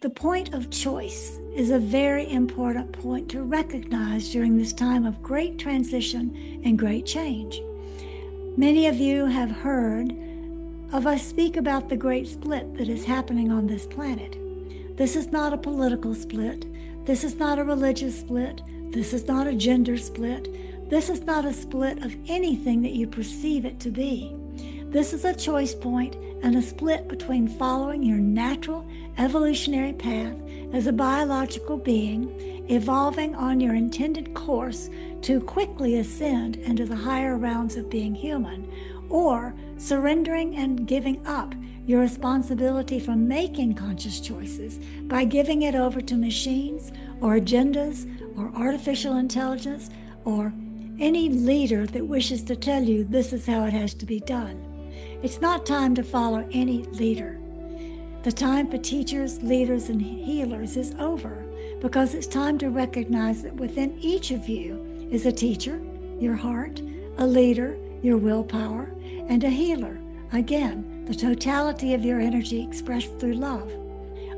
The point of choice is a very important point to recognize during this time of great transition and great change. Many of you have heard of us speak about the great split that is happening on this planet. This is not a political split. This is not a religious split. This is not a gender split. This is not a split of anything that you perceive it to be. This is a choice point and a split between following your natural evolutionary path as a biological being, evolving on your intended course to quickly ascend into the higher realms of being human, or surrendering and giving up your responsibility for making conscious choices by giving it over to machines or agendas or artificial intelligence or any leader that wishes to tell you this is how it has to be done. It's not time to follow any leader. The time for teachers, leaders, and healers is over, because it's time to recognize that within each of you is a teacher, your heart, a leader, your willpower, and a healer, again, the totality of your energy expressed through love.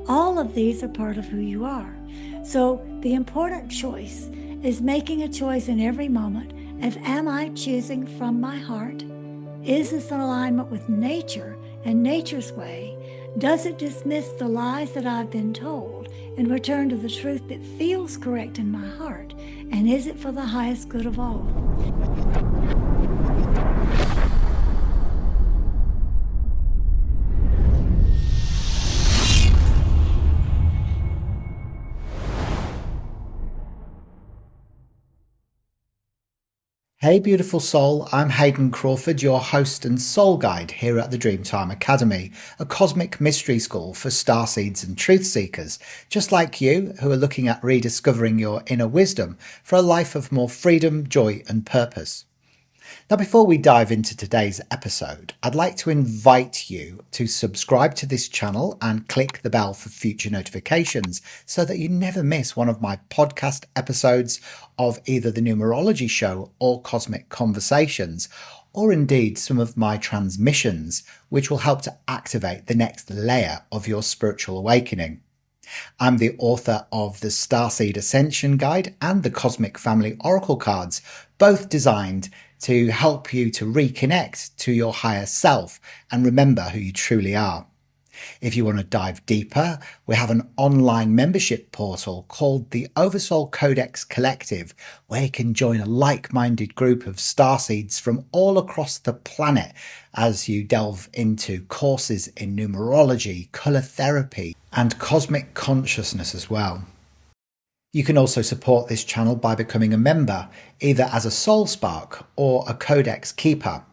All of these are part of who you are. So the important choice is making a choice in every moment of, am I choosing from my heart? Is this in alignment with nature and nature's way? Does it dismiss the lies that I've been told and return to the truth that feels correct in my heart? And is it for the highest good of all? Hey beautiful soul, I'm Hayden Crawford, your host and soul guide here at the Dreamtime Academy, a cosmic mystery school for starseeds and truth seekers, just like you, who are looking at rediscovering your inner wisdom for a life of more freedom, joy and purpose. Now, before we dive into today's episode, I'd like to invite you to subscribe to this channel and click the bell for future notifications so that you never miss one of my podcast episodes of either the Numerology Show or Cosmic Conversations, or indeed some of my transmissions, which will help to activate the next layer of your spiritual awakening. I'm the author of the Starseed Ascension Guide and the Cosmic Family Oracle cards, both designed to help you to reconnect to your higher self and remember who you truly are. If you want to dive deeper, we have an online membership portal called the Oversoul Codex Collective, where you can join a like-minded group of starseeds from all across the planet as you delve into courses in numerology, colour therapy, and cosmic consciousness as well. You can also support this channel by becoming a member, either as a soul spark or a codex keeper.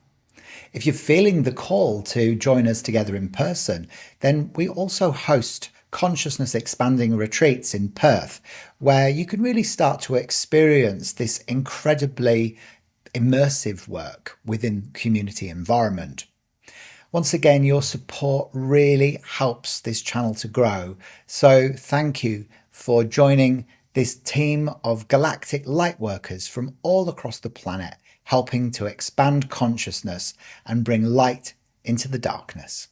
If you're feeling the call to join us together in person, then we also host consciousness expanding retreats in Perth, where you can really start to experience this incredibly immersive work within community environment. Once again, your support really helps this channel to grow. So thank you for joining this team of galactic light workers from all across the planet, helping to expand consciousness and bring light into the darkness.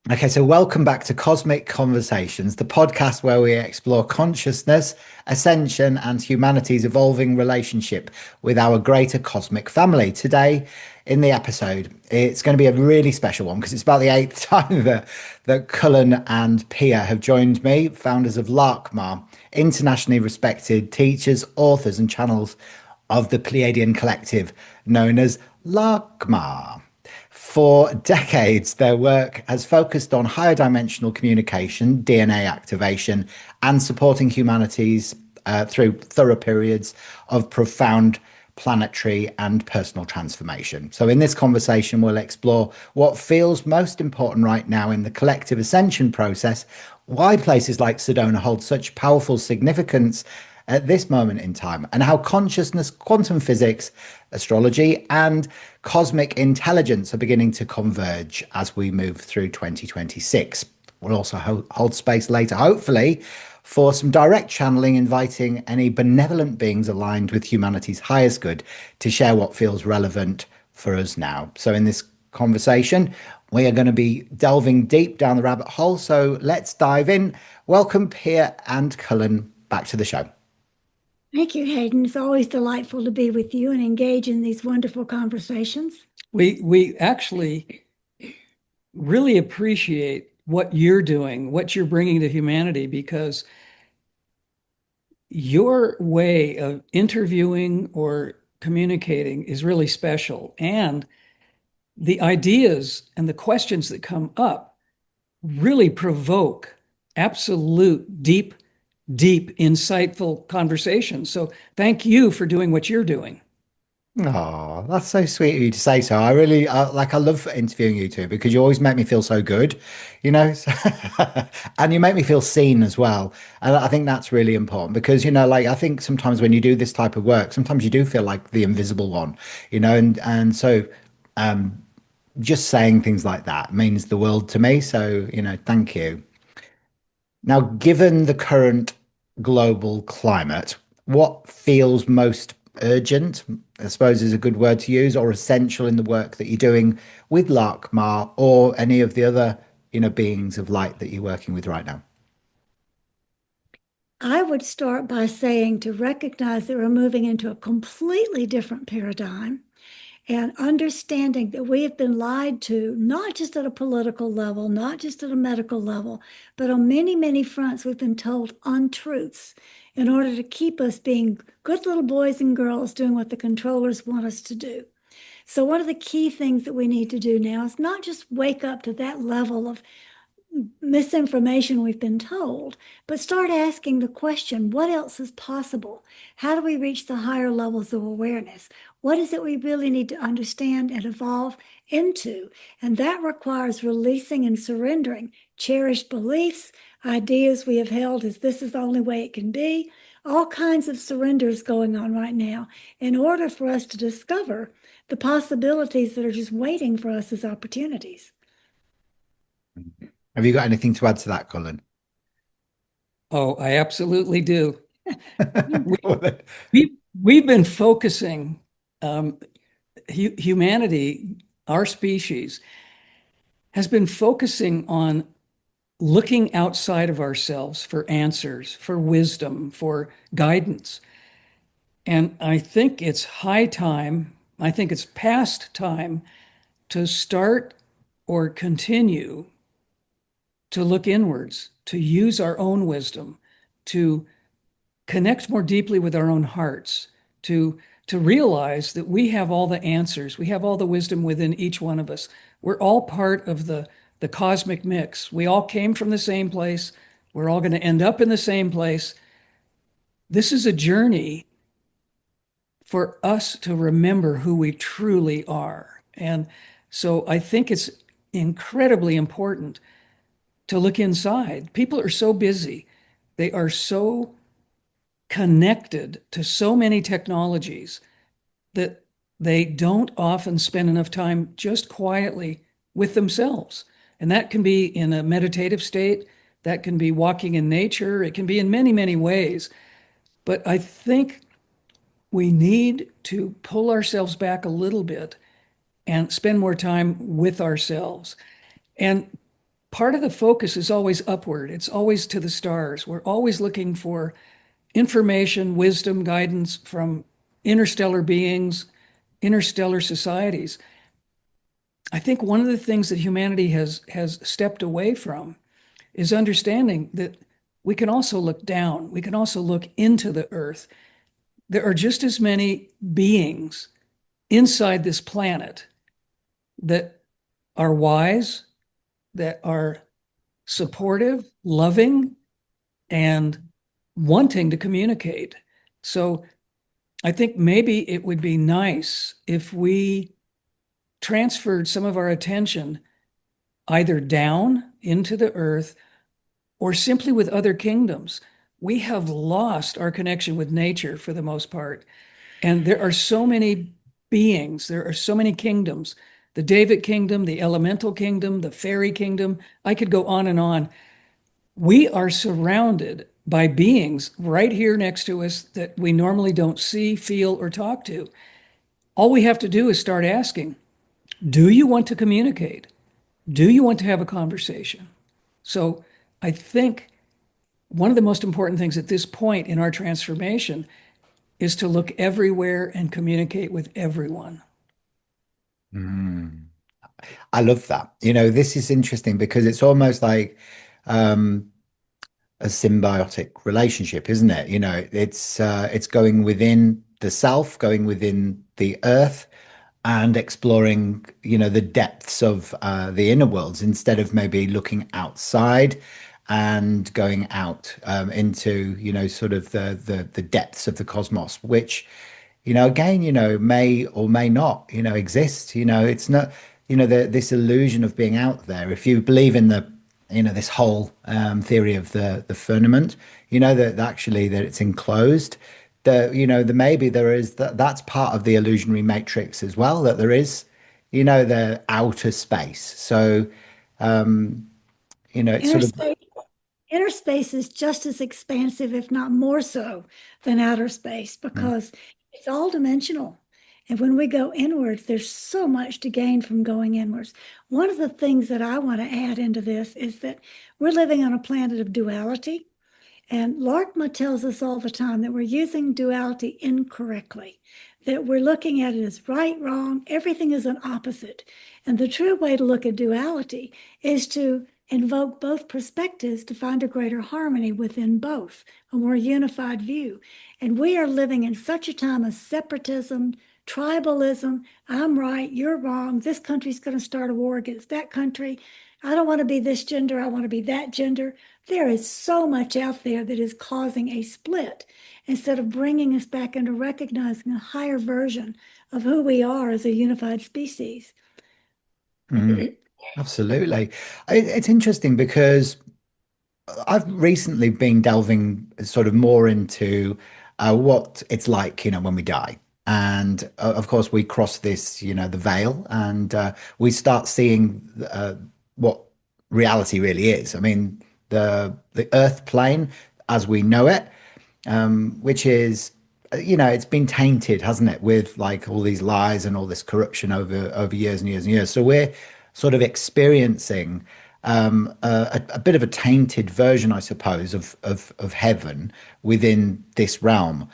Okay, so welcome back to Cosmic Conversations, the podcast where we explore consciousness, ascension, and humanity's evolving relationship with our greater cosmic family. Today, in the episode, it's going to be a really special one because it's about the 8th time that Cullen and Pia have joined me, founders of Laarkmaa, internationally respected teachers, authors, and channels of the Pleiadian collective known as Laarkmaa. For decades, their work has focused on higher dimensional communication, DNA activation, and supporting humanities through thorough periods of profound planetary and personal transformation. So in this conversation, we'll explore what feels most important right now in the collective ascension process, why places like Sedona hold such powerful significance at this moment in time, and how consciousness, quantum physics, astrology, and cosmic intelligence are beginning to converge as we move through 2026. We'll also hold space later, hopefully, for some direct channeling, inviting any benevolent beings aligned with humanity's highest good to share what feels relevant for us now. So in this conversation, we are going to be delving deep down the rabbit hole. So let's dive in Welcome, Pierre and Cullen, back to the show. Thank you, Hayden. It's always delightful to be with you and engage in these wonderful conversations. We actually really appreciate what you're doing, what you're bringing to humanity, because your way of interviewing or communicating is really special. And the ideas and the questions that come up really provoke absolute deep, insightful conversations. So thank you for doing what you're doing. Oh, that's so sweet of you to say so. I really I love interviewing you two because you always make me feel so good, you know, and you make me feel seen as well. And I think that's really important because, I think sometimes when you do this type of work, sometimes you do feel like the invisible one, and so just saying things like that means the world to me. So, thank you. Now, given the current global climate, what feels most urgent, I suppose is a good word to use, or essential in the work that you're doing with Laarkmaa or any of the other, beings of light that you're working with right now? I would start by saying to recognize that we're moving into a completely different paradigm and understanding that we have been lied to, not just at a political level, not just at a medical level, but on many, many fronts, we've been told untruths in order to keep us being good little boys and girls doing what the controllers want us to do. So, one of the key things that we need to do now is not just wake up to that level of misinformation we've been told, but start asking the question, what else is possible? How do we reach the higher levels of awareness? What is it we really need to understand and evolve into? And that requires releasing and surrendering cherished beliefs, ideas we have held as this is the only way it can be, all kinds of surrenders going on right now in order for us to discover the possibilities that are just waiting for us as opportunities. Have you got anything to add to that, Colin? Oh, I absolutely do. We, we've been focusing, humanity, our species, has been focusing on looking outside of ourselves for answers, for wisdom, for guidance. And I think it's high time, I think it's past time to start or continue to look inwards, to use our own wisdom, to connect more deeply with our own hearts, to realize that we have all the answers, we have all the wisdom within each one of us. We're all part of the cosmic mix. We all came from the same place. We're all going to end up in the same place. This is a journey for us to remember who we truly are. And so I think it's incredibly important to look inside. People are so busy. They are so connected to so many technologies that they don't often spend enough time just quietly with themselves. And that can be in a meditative state, that can be walking in nature, it can be in many, many ways. But I think we need to pull ourselves back a little bit and spend more time with ourselves. And part of the focus is always upward, it's always to the stars. We're always looking for information, wisdom, guidance from interstellar beings, interstellar societies. I think one of the things that humanity has stepped away from is understanding that we can also look down. We can also look into the earth. There are just as many beings inside this planet that are wise, that are supportive, loving, and wanting to communicate. So I think maybe it would be nice if we transferred some of our attention either down into the earth or simply with other kingdoms. We have lost our connection with nature for the most part. And there are so many beings, there are so many kingdoms, the David kingdom, the elemental kingdom, the fairy kingdom. I could go on and on. We are surrounded by beings right here next to us that we normally don't see, feel, or talk to. All we have to do is start asking, do you want to communicate? Do you want to have a conversation? So I think one of the most important things at this point in our transformation is to look everywhere and communicate with everyone. Mm. I love that. This is interesting because it's almost like um, a symbiotic relationship, isn't it? It's going within the self, going within the earth, and exploring, the depths of the inner worlds instead of maybe looking outside and going out into, sort of the depths of the cosmos, which, again, may or may not, exist. It's not, this illusion of being out there. If you believe in this whole theory of the firmament, that actually that it's enclosed, that, the maybe there is that's part of the illusionary matrix as well, that there is, the outer space. So, it's Inner sort of, space, inner space is just as expansive, if not more so, than outer space mm, because it's all dimensional. And when we go inwards, there's so much to gain from going inwards. One of the things that I want to add into this is that we're living on a planet of duality. And Laarkmaa tells us all the time that we're using duality incorrectly, that we're looking at it as right, wrong, everything is an opposite. And the true way to look at duality is to invoke both perspectives to find a greater harmony within both, a more unified view. And we are living in such a time of separatism, tribalism. I'm right, you're wrong. This country's going to start a war against that country. I don't want to be this gender, I want to be that gender. There is so much out there that is causing a split instead of bringing us back into recognizing a higher version of who we are as a unified species. mm, absolutely. It's interesting because I've recently been delving sort of more into what it's like, when we die. And of course, we cross this, the veil, and we start seeing what reality really is. I mean, the Earth plane as we know it, which is, it's been tainted, hasn't it, with like all these lies and all this corruption over years and years and years. So we're sort of experiencing a bit of a tainted version, I suppose, of heaven within this realm.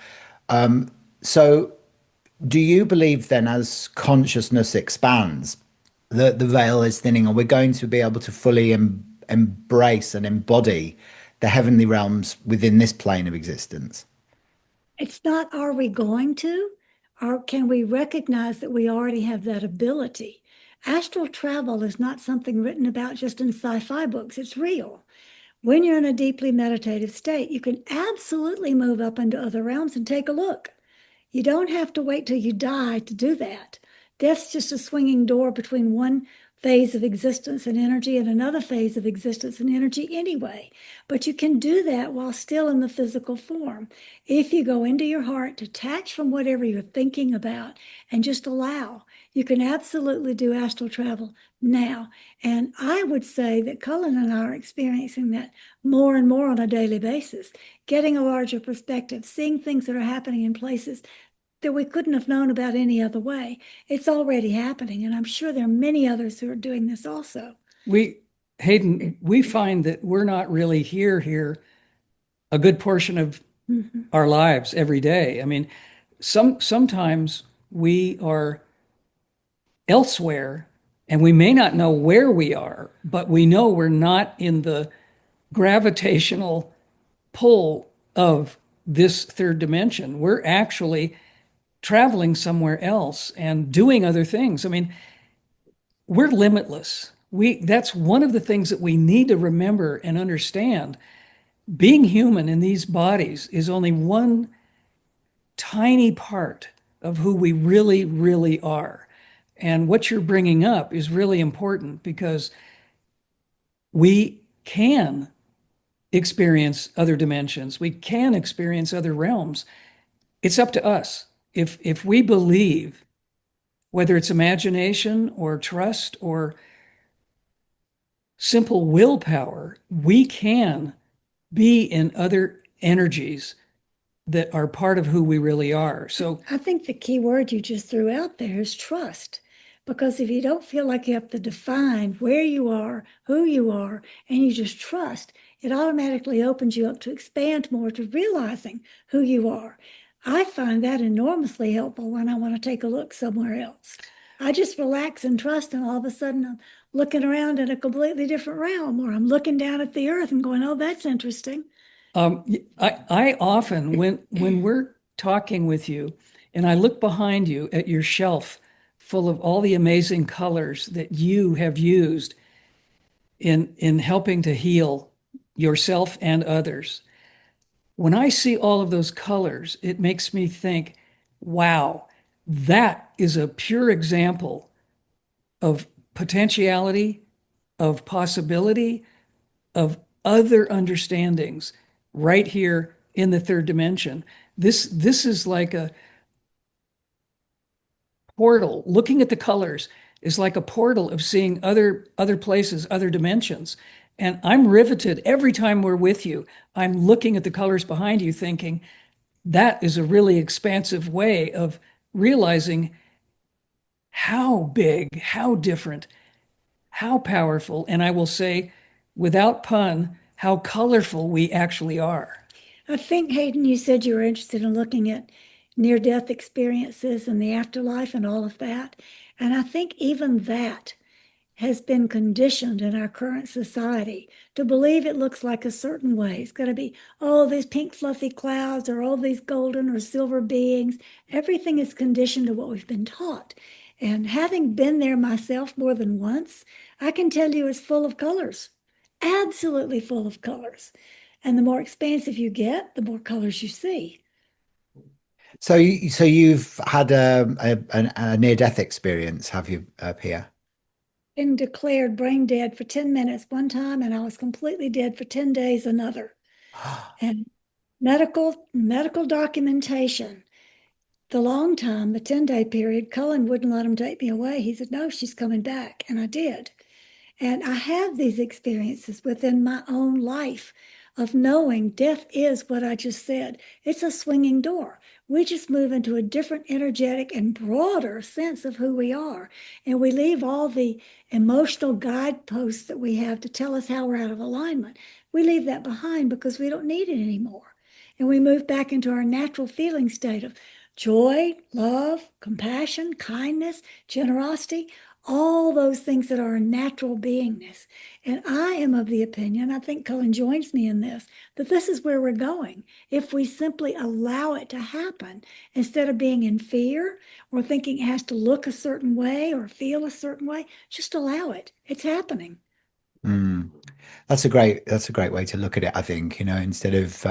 So, do you believe then, as consciousness expands, that the veil is thinning, and we're going to be able to fully embrace and embody the heavenly realms within this plane of existence? It's not, are we going to, or can we recognize that we already have that ability? Astral travel is not something written about just in sci-fi books, it's real. When you're in a deeply meditative state, you can absolutely move up into other realms and take a look. You don't have to wait till you die to do that. Death's just a swinging door between one phase of existence and energy and another phase of existence and energy anyway. But you can do that while still in the physical form. If you go into your heart, detach from whatever you're thinking about, and just allow, you can absolutely do astral travel now. And I would say that Cullen and I are experiencing that more and more on a daily basis, getting a larger perspective, seeing things that are happening in places that we couldn't have known about any other way. It's already happening, and I'm sure there are many others who are doing this also. We, Hayden, we find that we're not really here a good portion of our lives every day. I mean, sometimes we are elsewhere and we may not know where we are, but we know we're not in the gravitational pull of this third dimension. We're actually traveling somewhere else and doing other things. I mean, we're limitless. That's one of the things that we need to remember and understand. Being human in these bodies is only one tiny part of who we really, really are. And what you're bringing up is really important because we can experience other dimensions. We can experience other realms. It's up to us. If we believe, whether it's imagination or trust or simple willpower, we can be in other energies that are part of who we really are. So I think the key word you just threw out there is trust. Because if you don't feel like you have to define where you are, who you are, and you just trust, it automatically opens you up to expand more, to realizing who you are. I find that enormously helpful when I want to take a look somewhere else. I just relax and trust, and all of a sudden I'm looking around in a completely different realm, or I'm looking down at the earth and going, oh, that's interesting. I often, when we're talking with you, and I look behind you at your shelf full of all the amazing colors that you have used in helping to heal yourself and others. When I see all of those colors, it makes me think, wow, that is a pure example of potentiality, of possibility, of other understandings right here in the third dimension. This is like a portal. Looking at the colors is like a portal of seeing other places, other dimensions. And I'm riveted every time we're with you. I'm looking at the colors behind you thinking that is a really expansive way of realizing how big, how different, how powerful, and I will say, without pun, how colorful we actually are. I think, Hayden, you said you were interested in looking at near-death experiences and the afterlife and all of that. And I think even that has been conditioned in our current society to believe it looks like a certain way. It's got to be, oh, these pink fluffy clouds or all these golden or silver beings. Everything is conditioned to what we've been taught. And having been there myself more than once, I can tell you it's full of colors, absolutely full of colors. And the more expansive you get, the more colors you see. So, so you've had a near-death experience, have you, Pia? Been declared brain dead for 10 minutes one time, and I was completely dead for 10 days another. And medical documentation, the long time, the 10-day period, Cullen wouldn't let him take me away. He said, no, she's coming back. And I did. And I have these experiences within my own life of knowing death is what I just said. It's a swinging door. We just move into a different energetic and broader sense of who we are. And we leave all the emotional guideposts that we have to tell us how we're out of alignment. We leave that behind because we don't need it anymore. And we move back into our natural feeling state of joy, love, compassion, kindness, generosity, all those things that are a natural beingness. And I am of the opinion, I think Cullen joins me in this, that this is where we're going. If we simply allow it to happen, instead of being in fear or thinking it has to look a certain way or feel a certain way, just allow it. It's happening. Mm. That's a great way to look at it, I think, instead of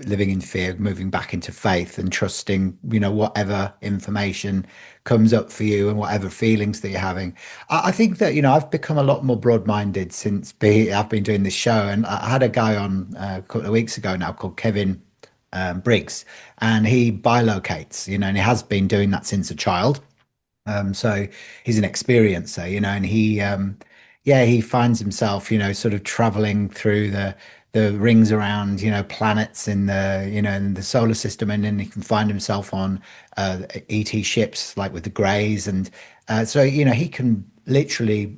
living in fear, moving back into faith and trusting, whatever information comes up for you and whatever feelings that you're having. I think that, I've become a lot more broad-minded since I've been doing this show. And I had a guy on a couple of weeks ago now called Kevin Briggs, and he bilocates, and he has been doing that since a child. So he's an experiencer, and yeah, he finds himself, sort of traveling through the rings around, planets in in the solar system, and then he can find himself on ET ships like with the Greys, and so he can literally,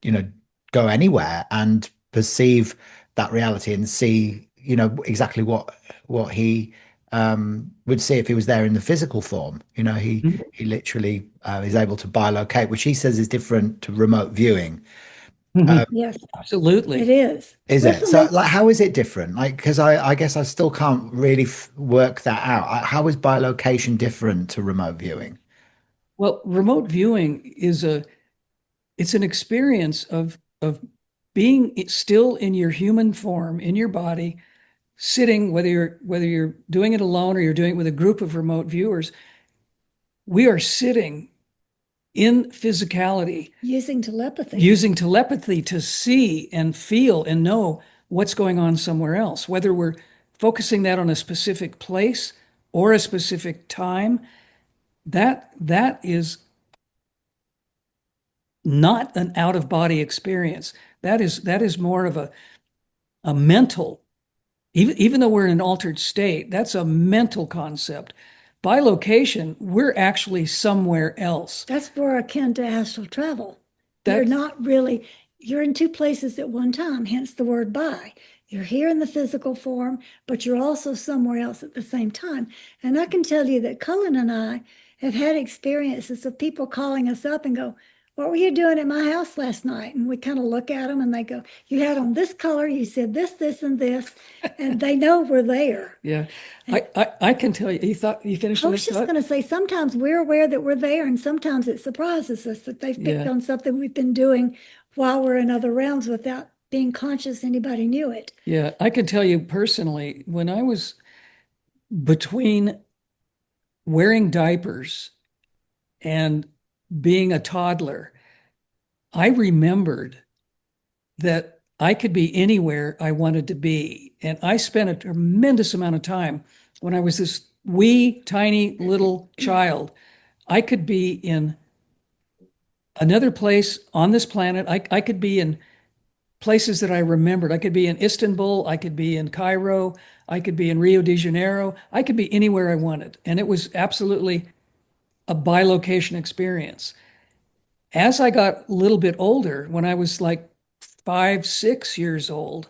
you know, go anywhere and perceive that reality and see, exactly what he would see if he was there in the physical form. He literally is able to bilocate, which he says is different to remote viewing. Mhm. Yes, it Absolutely. is. Is With it? the So, look, like, how is it different? Like, because I guess I still can't really f work that out. How is bilocation different to remote viewing? Well, remote viewing is it's an experience of being still in your human form, in your body, sitting, whether you're doing it alone or you're doing it with a group of remote viewers, we are sitting in physicality, using telepathy. using telepathy to see and feel and know what's going on somewhere else, whether we're focusing that on a specific place or a specific time. That is not an out of body experience. That is more of a mental, even though we're in an altered state, that's a mental concept. By location, we're actually somewhere else. That's more akin to astral travel. You're That not really you're in two places at one time, hence the word by. You're here in the physical form, but you're also somewhere else at the same time. And I can tell you that Cullen and I have had experiences of people calling us up and go, what were you doing at my house last night? And we kind of look at them and they go, you had on this color, you said this, this, and this. And they know we're there. Yeah. I can tell you, you finished I with was that just thought? going to say, sometimes we're aware that we're there, and sometimes it surprises us that they've picked Yeah. on something we've been doing while we're in other realms without being conscious anybody knew it. Yeah. I can tell you personally, when I was between wearing diapers and being a toddler, I remembered that I could be anywhere I wanted to be. And I spent a tremendous amount of time when I was this wee, tiny little child. I could be in another place on this planet. I could be in places that I remembered. I could be in Istanbul. I could be in Cairo. I could be in Rio de Janeiro. I could be anywhere I wanted. And it was absolutely a bilocation experience. As I got a little bit older, when I was like 5, 6 years old,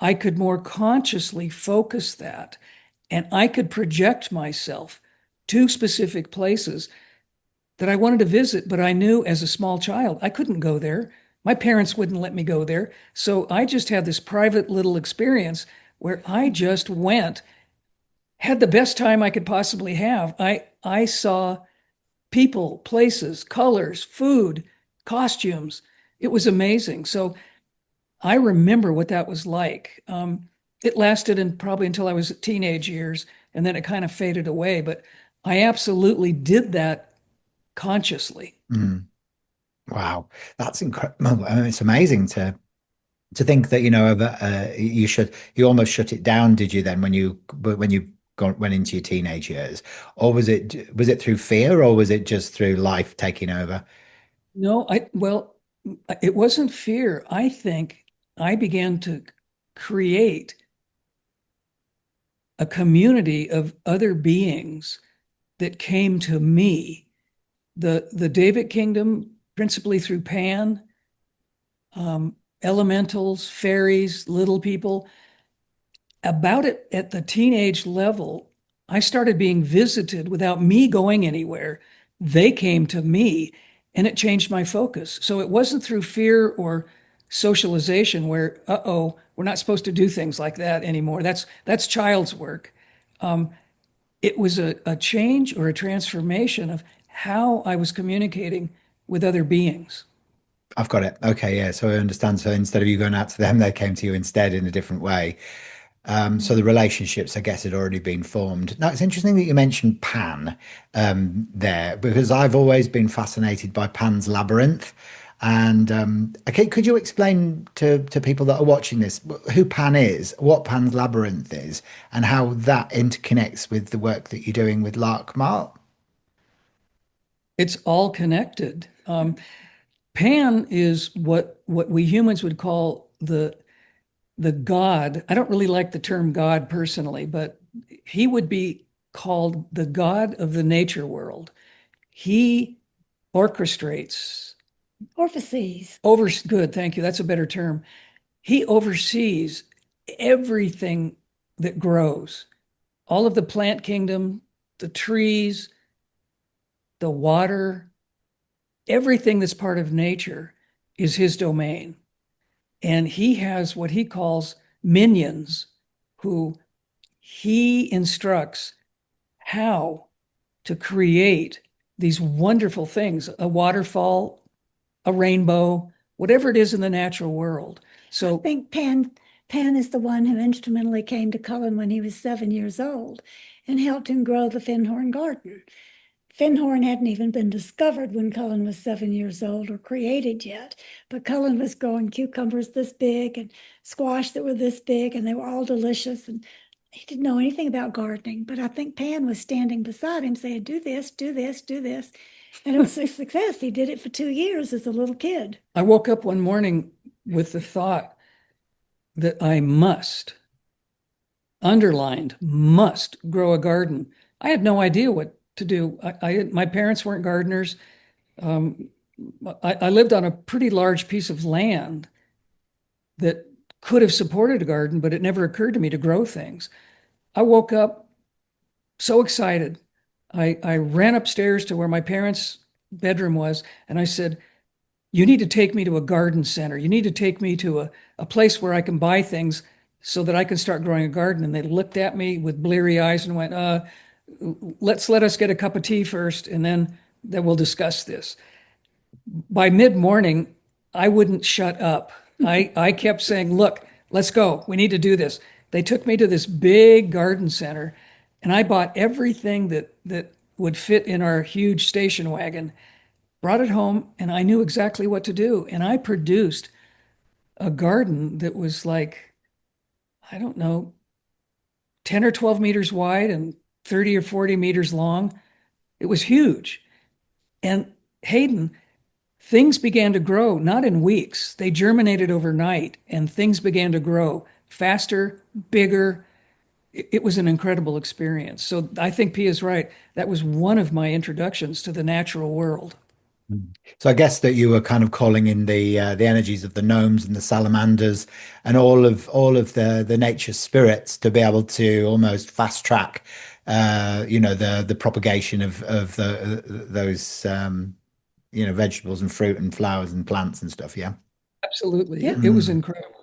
I could more consciously focus that and I could project myself to specific places that I wanted to visit, but I knew as a small child I couldn't go there. My parents wouldn't let me go there. So I just had this private little experience where I just went, had the best time I could possibly have. I saw people, places, colors, food, costumes. It was amazing. So I remember what that was like. It lasted probably until I was teenage years, and then it kind of faded away. But I absolutely did that consciously. Mm. Wow, that's incredible. I mean, it's amazing to think that you almost shut it down, did you then when you went into your teenage years, or was it through fear, or was it just through life taking over? No, well, it wasn't fear. I think I began to create a community of other beings that came to me. The David Kingdom, principally through Pan, elementals, fairies, little people. About it at the teenage level, I started being visited without me going anywhere. They came to me and it changed my focus. So it wasn't through fear or socialization where, uh-oh, we're not supposed to do things like that anymore. That's child's work. It was a change or a transformation of how I was communicating with other beings. I've got it. Okay, yeah. So I understand. So instead of you going out to them, they came to you instead in a different way. So the relationships, I guess, had already been formed. Now, it's interesting that you mentioned Pan there, because I've always been fascinated by Pan's Labyrinth. And okay, could you explain to people that are watching this who Pan is, what Pan's Labyrinth is, and how that interconnects with the work that you're doing with Laarkmaa? It's all connected. Pan is what we humans would call the god. I don't really like the term God personally, but he would be called the god of the nature world. He orchestrates, Orpheses. good, thank you. That's a better term. He oversees everything that grows, all of the plant kingdom, the trees, the water, everything that's part of nature is his domain. And he has what he calls minions who he instructs how to create these wonderful things, a waterfall, a rainbow, whatever it is in the natural world. I So think Pan is the one who instrumentally came to Cullen when he was 7 years old and helped him grow the Fenhorn garden. Fenhorn hadn't even been discovered when Cullen was 7 years old or created yet, but Cullen was growing cucumbers this big and squash that were this big, and they were all delicious. And he didn't know anything about gardening, but I think Pan was standing beside him saying, do this, do this, do this. And it was a success. He did it for 2 years as a little kid. I woke up one morning with the thought that I must, underlined, must grow a garden. I had no idea what to do. My parents weren't gardeners. I lived on a pretty large piece of land that could have supported a garden, but it never occurred to me to grow things. I woke up so excited. I ran upstairs to where my parents' bedroom was, and I said, "You need to take me to a garden center. You need to take me to a place where I can buy things so that I can start growing a garden." And they looked at me with bleary eyes and went, let us get a cup of tea first, and then we'll discuss this." By mid-morning, I wouldn't shut up. I kept saying, "Look, let's go. We need to do this." They took me to this big garden center, and I bought everything that would fit in our huge station wagon, brought it home, and I knew exactly what to do. And I produced a garden that was like, I don't know, 10 or 12 meters wide and 30 or 40 meters long. It was huge. And Hayden, things began to grow, not in weeks. They germinated overnight, and things began to grow faster, bigger. It was an incredible experience. So I think Pia's right. That was one of my introductions to the natural world. So I guess that you were kind of calling in the energies of the gnomes and the salamanders and all of the nature spirits to be able to almost fast track, the propagation of those vegetables and fruit and flowers and plants and stuff. Yeah. Absolutely. Yeah. It was incredible.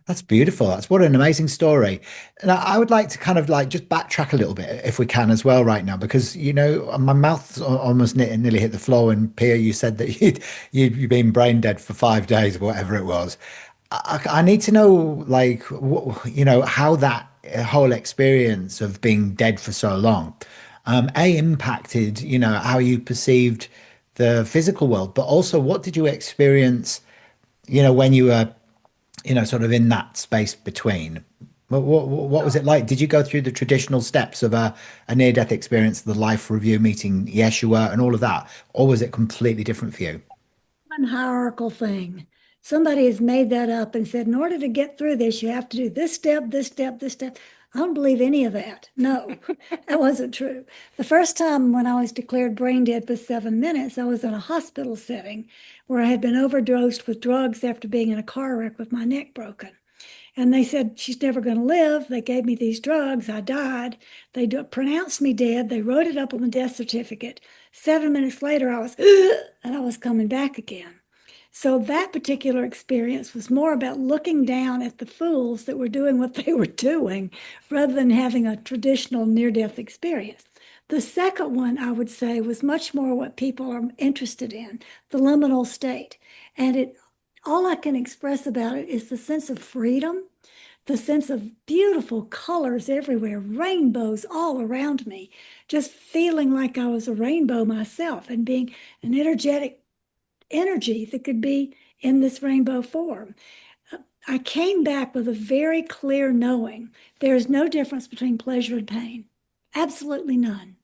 That's beautiful. That's what an amazing story. And I would like to kind of like just backtrack a little bit if we can as well right now, because my mouth almost nearly hit the floor when Pia, you said that you'd been brain dead for 5 days or whatever it was. I need to know like how that whole experience of being dead for so long, impacted how you perceived the physical world, but also what did you experience when you were sort of in that space between. What was it like? Did you go through the traditional steps of a near-death experience, the life review, meeting Yeshua, and all of that, or was it completely different for you? One hierarchical thing. Somebody has made that up and said, in order to get through this, you have to do this step, this step, this step. I don't believe any of that. No, that wasn't true. The first time when I was declared brain dead for 7 minutes, I was in a hospital setting where I had been overdosed with drugs after being in a car wreck with my neck broken. And they said, she's never going to live. They gave me these drugs. I died. They pronounced me dead. They wrote it up on the death certificate. 7 minutes later, I was, and I was coming back again. So that particular experience was more about looking down at the fools that were doing what they were doing rather than having a traditional near-death experience. The second one, I would say, was much more what people are interested in, the liminal state. And all I can express about it is the sense of freedom, the sense of beautiful colors everywhere, rainbows all around me, just feeling like I was a rainbow myself and being an energetic energy that could be in this rainbow form. I came back with a very clear knowing there is no difference between pleasure and pain. Absolutely none.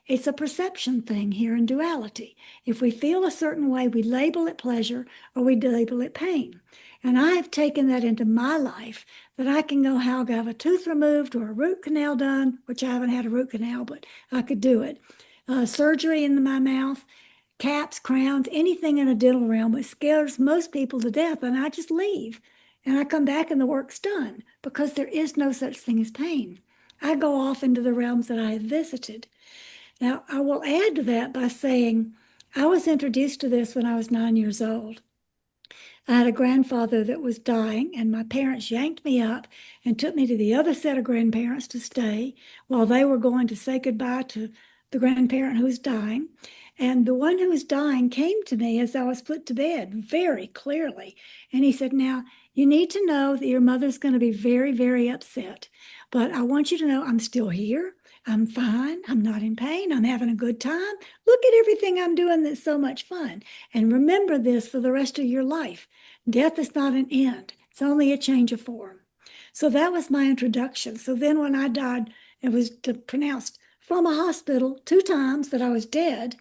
It's a perception thing here in duality. If we feel a certain way, we label it pleasure or we label it pain. And I have taken that into my life that I can go have a tooth removed or a root canal done, which I haven't had a root canal, but I could do it. Surgery in my mouth, caps, crowns, anything in a dental realm, which scares most people to death. And I just leave and I come back and the work's done because there is no such thing as pain. I go off into the realms that I have visited. Now, I will add to that by saying I was introduced to this when I was 9 years old. I had a grandfather that was dying, and my parents yanked me up and took me to the other set of grandparents to stay while they were going to say goodbye to the grandparent who was dying. And the one who was dying came to me as I was put to bed very clearly. And he said, "Now, you need to know that your mother's going to be very, very upset. But I want you to know I'm still here. I'm fine. I'm not in pain. I'm having a good time. Look at everything I'm doing that's so much fun. And remember this for the rest of your life. Death is not an end. It's only a change of form." So that was my introduction. So then when I died, it was pronounced from a hospital 2 times that I was dead.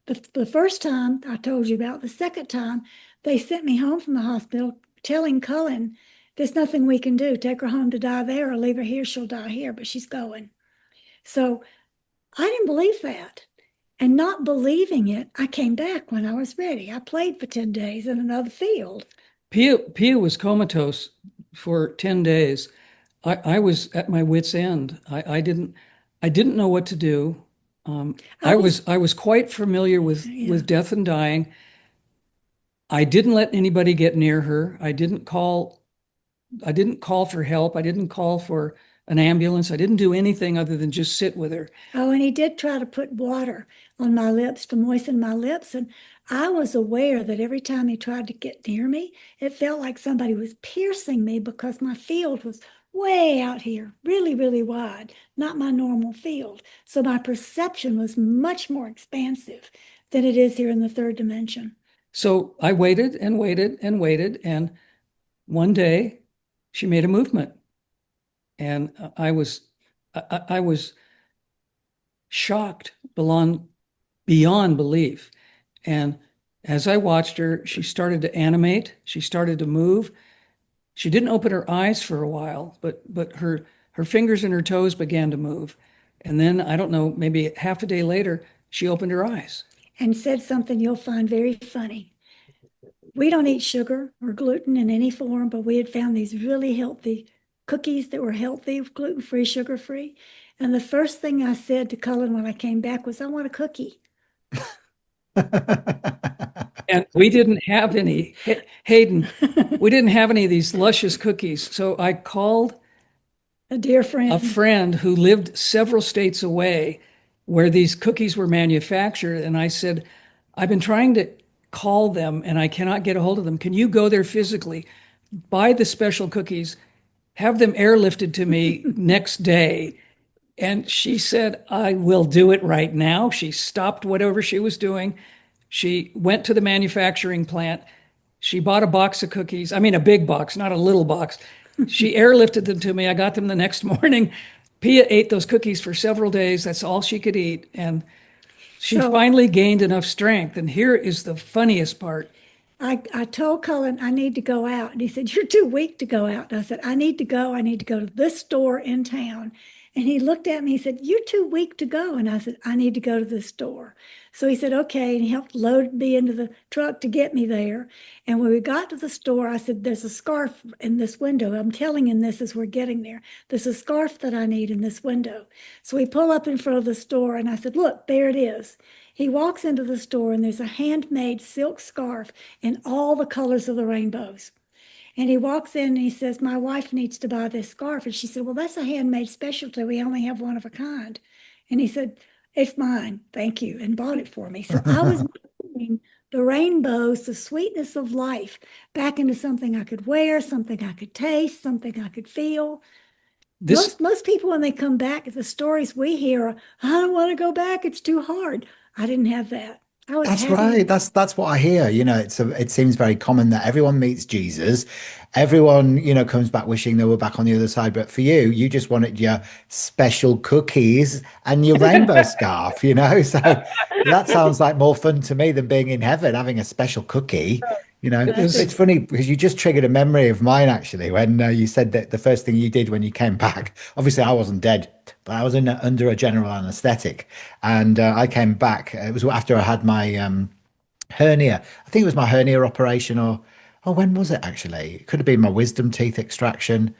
The first time I told you about, the second time they sent me home from the hospital telling Cullen, "There's nothing we can do. Take her home to die there or leave her here. She'll die here, but she's going." So I didn't believe that. And not believing it, I came back when I was ready. I played for 10 days in another field. Pia was comatose for 10 days. I was at my wit's end. I didn't know what to do. I was, I was quite familiar yeah. with death and dying. I didn't let anybody get near her. I didn't call for help. I didn't call for an ambulance. I didn't do anything other than just sit with her. Oh, and he did try to put water on my lips to moisten my lips. And I was aware that every time he tried to get near me, it felt like somebody was piercing me because my field was way out here, really, really wide, not my normal field. So my perception was much more expansive than it is here in the third dimension. So I waited and waited and waited. And one day she made a movement. And I was shocked beyond belief. And as I watched her, she started to animate, she started to move. She didn't open her eyes for a while, but her fingers and her toes began to move. And then I don't know, maybe half a day later, she opened her eyes. And said something you'll find very funny. We don't eat sugar or gluten in any form, but we had found these really healthy cookies that were healthy, gluten-free, sugar-free. And the first thing I said to Cullen when I came back was, I want a cookie. And we didn't have any, Hayden, we didn't have any of these luscious cookies. So I called A dear a friend. friend who lived several states away where these cookies were manufactured. And I said, I've been trying to call them and I cannot get a hold of them. Can you go there physically, buy the special cookies, have them airlifted to me next day? And she said, I will do it right now. She stopped whatever she was doing. She went to the manufacturing plant. She bought a box of cookies. I mean, a big box, not a little box. She airlifted them to me. I got them the next morning. Pia ate those cookies for several days. That's all she could eat. And she So finally gained enough strength. And here is the funniest part. I told Cullen I need to go out. And he said, You're too weak to go out. And I said, I need to go. I need to go to this store in town. And he looked at me, he said, You're too weak to go. And I said, I need to go to this store. So he said, Okay. And he helped load me into the truck to get me there. And when we got to the store, I said, There's a scarf in this window. I'm telling him this as we're getting there. There's a scarf that I need in this window. So we pull up in front of the store and I said, Look, there it is. He walks into the store and there's a handmade silk scarf in all the colors of the rainbows. And he walks in and he says, My wife needs to buy this scarf. And she said, Well, that's a handmade specialty. We only have one of a kind. And he said, It's mine. Thank you. And bought it for me. So I was moving the rainbows, the sweetness of life back into something I could wear, something I could taste, something I could feel. This Most people, when they come back, the stories we hear are, I don't want to go back. It's too hard. I didn't have that. I was That's happy. right. That's what I hear. It seems very common that everyone meets Jesus. Everyone, comes back wishing they were back on the other side. But for you, you just wanted your special cookies and your rainbow scarf. So that sounds like more fun to me than being in heaven, having a special cookie. it was It's funny because you just triggered a memory of mine actually when you said that the first thing you did when you came back. Obviously, I wasn't dead, but I was under a general anesthetic, and I came back. It was after I had my hernia. I think it was my hernia operation, or when was it actually? It could have been my wisdom teeth extraction.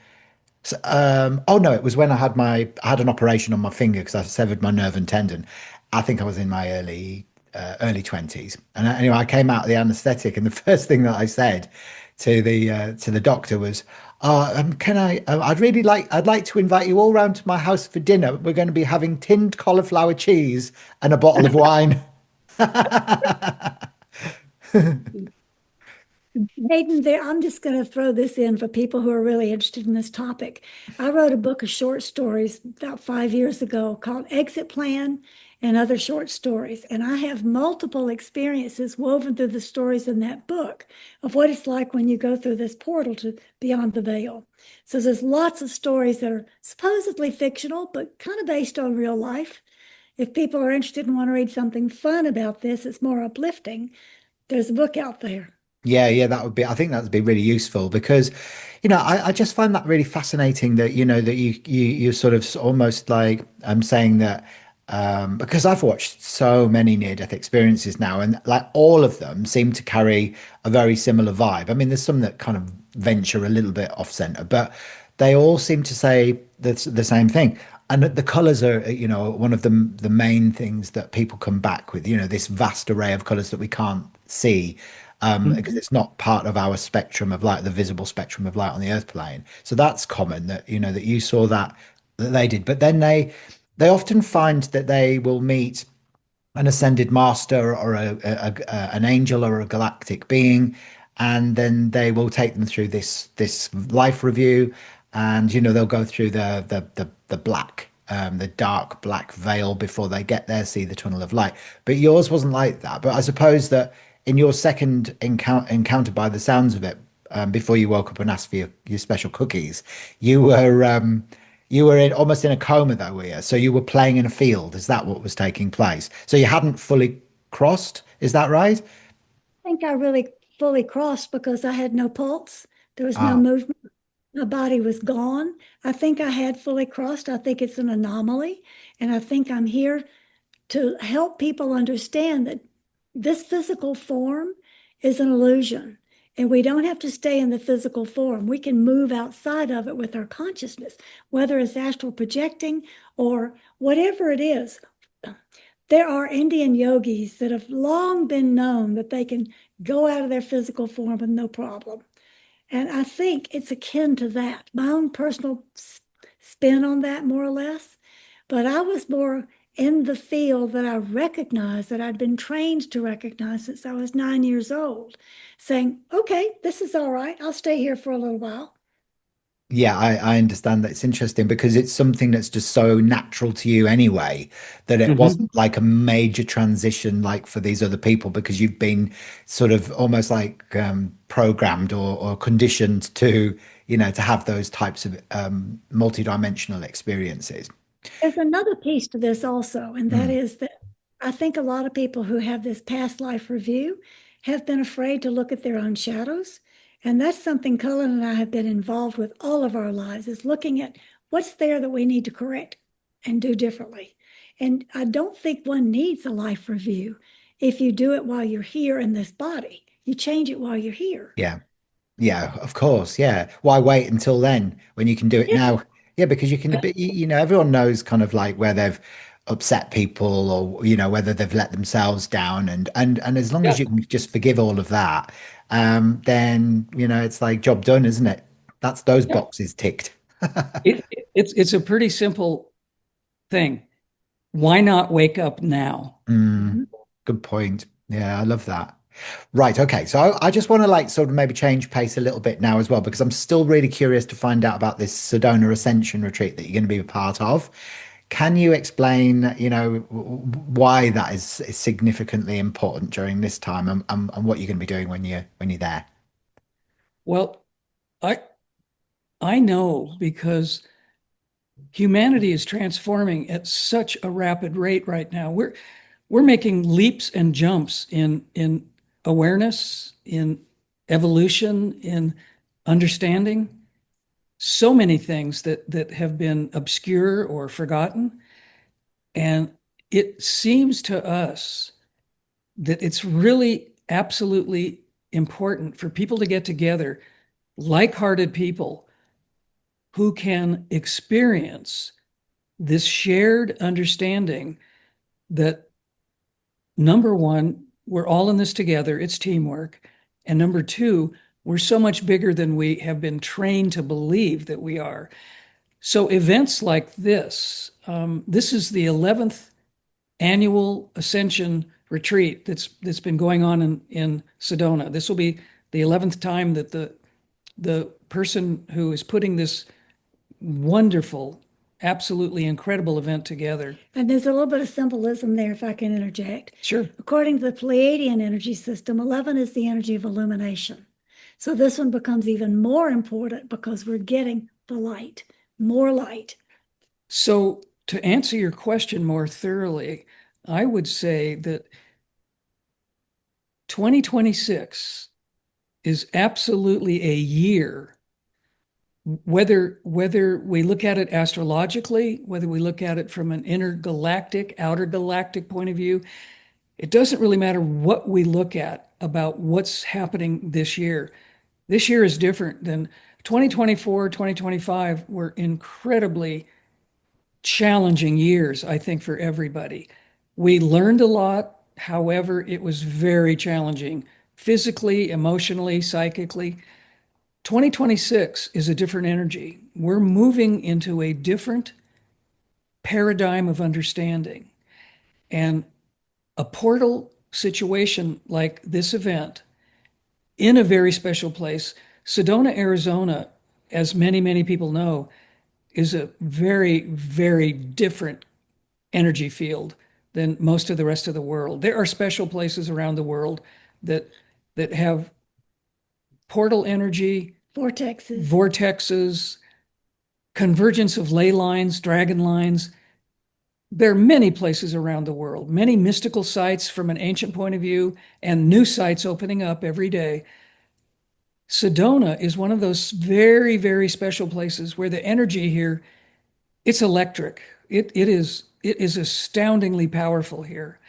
So, oh no, it was when I had an operation on my finger because I severed my nerve and tendon. I think I was in my early 20s. And anyway, I came out of the anesthetic, and the first thing that I said to the doctor was, "Can I? I'd like to invite you all round to my house for dinner. We're going to be having tinned cauliflower cheese and a bottle of wine." Hayden, there, I'm just going to throw this in for people who are really interested in this topic. I wrote a book of short stories about 5 years ago called Exit Plan and Other Short Stories. And I have multiple experiences woven through the stories in that book of what it's like when you go through this portal to beyond the veil. So there's lots of stories that are supposedly fictional, but kind of based on real life. If people are interested and want to read something fun about this, it's more uplifting. There's a book out there. Yeah, yeah, I think that would be really useful because, I just find that really fascinating that, that you're sort of almost like saying that because I've watched so many near-death experiences now, and like all of them seem to carry a very similar vibe. I mean, there's some that kind of venture a little bit off center, but they all seem to say the same thing. And the colors are, one of the main things that people come back with, this vast array of colors that we can't see, because Mhm. it's not part of our spectrum of light, the visible spectrum of light on the Earth plane. So that's common that, that you saw that they did. But then they often find that they will meet an ascended master or an angel or a galactic being, and then they will take them through this life review, and they'll go through the black. The dark black veil before they get there, see the tunnel of light. But yours wasn't like that. But I suppose that in your second encounter, by the sounds of it, before you woke up and asked for your special cookies, you were you were almost in a coma though, were you? So you were playing in a field. Is that what was taking place? So you hadn't fully crossed, is that right? I think I really fully crossed because I had no pulse. There was no Ah, movement. My body was gone. I think I had fully crossed. I think it's an anomaly. And I think I'm here to help people understand that this physical form is an illusion. And we don't have to stay in the physical form. We can move outside of it with our consciousness, whether it's astral projecting or whatever it is. There are Indian yogis that have long been known that they can go out of their physical form with no problem. And I think it's akin to that. My own personal spin on that, more or less. But I was more in the field that I recognized, that I'd been trained to recognize since I was 9 years old, saying, okay, this is all right. I'll stay here for a little while. yeah, I understand that. It's interesting because it's something that's just so natural to you anyway, that it Mhm. wasn't like a major transition like for these other people because you've been sort of almost like programmed or conditioned to, to have those types of multidimensional experiences. There's another piece to this also, and that Mm. is that I think a lot of people who have this past life review have been afraid to look at their own shadows. And that's something Cullen and I have been involved with all of our lives, is looking at what's there that we need to correct and do differently. And I don't think one needs a life review if you do it while you're here in this body. You change it while you're here. Yeah. Yeah, of course. Yeah. Why wait until then when you can do it Yeah. now? Yeah, because you can be, everyone knows kind of like where they've upset people or, whether they've let themselves down and as long as Yeah. you can just forgive all of that, then, it's like job done, isn't it? That's those Yeah. boxes ticked. It's a pretty simple thing. Why not wake up now? Mm, Mhm. good point. Yeah, I love that. Right. Okay. So I just want to like sort of maybe change pace a little bit now as well, because I'm still really curious to find out about this Sedona Ascension retreat that you're going to be a part of. Can you explain, why that is significantly important during this time and what you're going to be doing when you're there? Well, I I know because humanity is transforming at such a rapid rate right now. We're making leaps and jumps in awareness, in evolution, in understanding so many things that have been obscure or forgotten. And it seems to us that it's really absolutely important for people to get together, like-hearted people who can experience this shared understanding that number one, we're all in this together, it's teamwork. And number two, we're so much bigger than we have been trained to believe that we are. So events like this is the 11th annual Ascension retreat that's been going on in Sedona. This will be the 11th time that the person who is putting this wonderful, absolutely incredible event together. And there's a little bit of symbolism there, if I can interject. Sure. According to the Pleiadian energy system, 11 is the energy of illumination. So this one becomes even more important because we're getting the light, more light. So to answer your question more thoroughly, I would say that 2026 is absolutely a year whether we look at it astrologically, whether we look at it from an intergalactic, outer galactic point of view, it doesn't really matter what we look at about what's happening this year. This year is different than 2024, 2025 were incredibly challenging years, I think, for everybody. We learned a lot. However, it was very challenging physically, emotionally, psychically. 2026 is a different energy. We're moving into a different paradigm of understanding. And a portal situation like this event in a very special place, Sedona, Arizona, as many, many people know, is a very, very different energy field than most of the rest of the world. There are special places around the world that have portal energy, vortexes, convergence of ley lines, dragon lines. There are many places around the world, many mystical sites from an ancient point of view, and new sites opening up every day. Sedona is one of those very, very special places where the energy here, it's electric. It is astoundingly powerful here.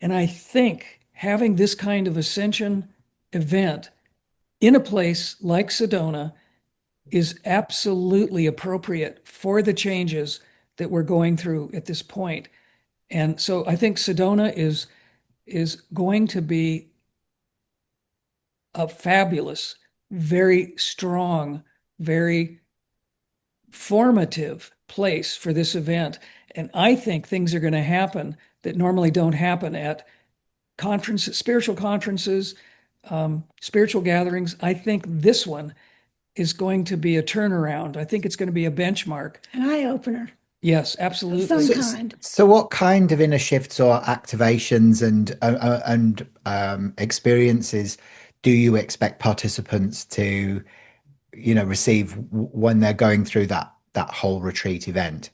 And I think having this kind of ascension event in a place like Sedona is absolutely appropriate for the changes that we're going through at this point. And so I think Sedona is going to be a fabulous, very strong, very formative place for this event. And I think things are going to happen that normally don't happen at conferences, spiritual conferences, spiritual gatherings. I think this one is going to be a turnaround. I think it's going to be a benchmark. An eye-opener. Yes, absolutely. Of some kind. So what kind of inner shifts or activations and experiences do you expect participants to, receive when they're going through that whole retreat event?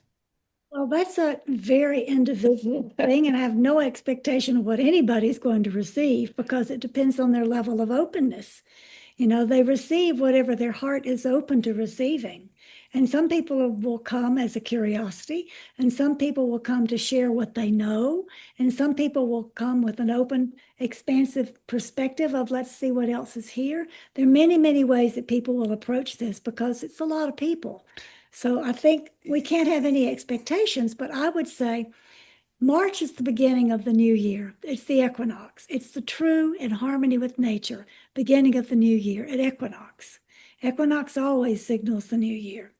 Well, that's a very individual thing, and I have no expectation of what anybody's going to receive because it depends on their level of openness. They receive whatever their heart is open to receiving. And some people will come as a curiosity, and some people will come to share what they know, and some people will come with an open, expansive perspective of let's see what else is here. There are many, many ways that people will approach this because it's a lot of people. So I think we can't have any expectations, but I would say March is the beginning of the new year. It's the equinox. It's the true in harmony with nature, beginning of the new year at equinox. Equinox always signals the new year,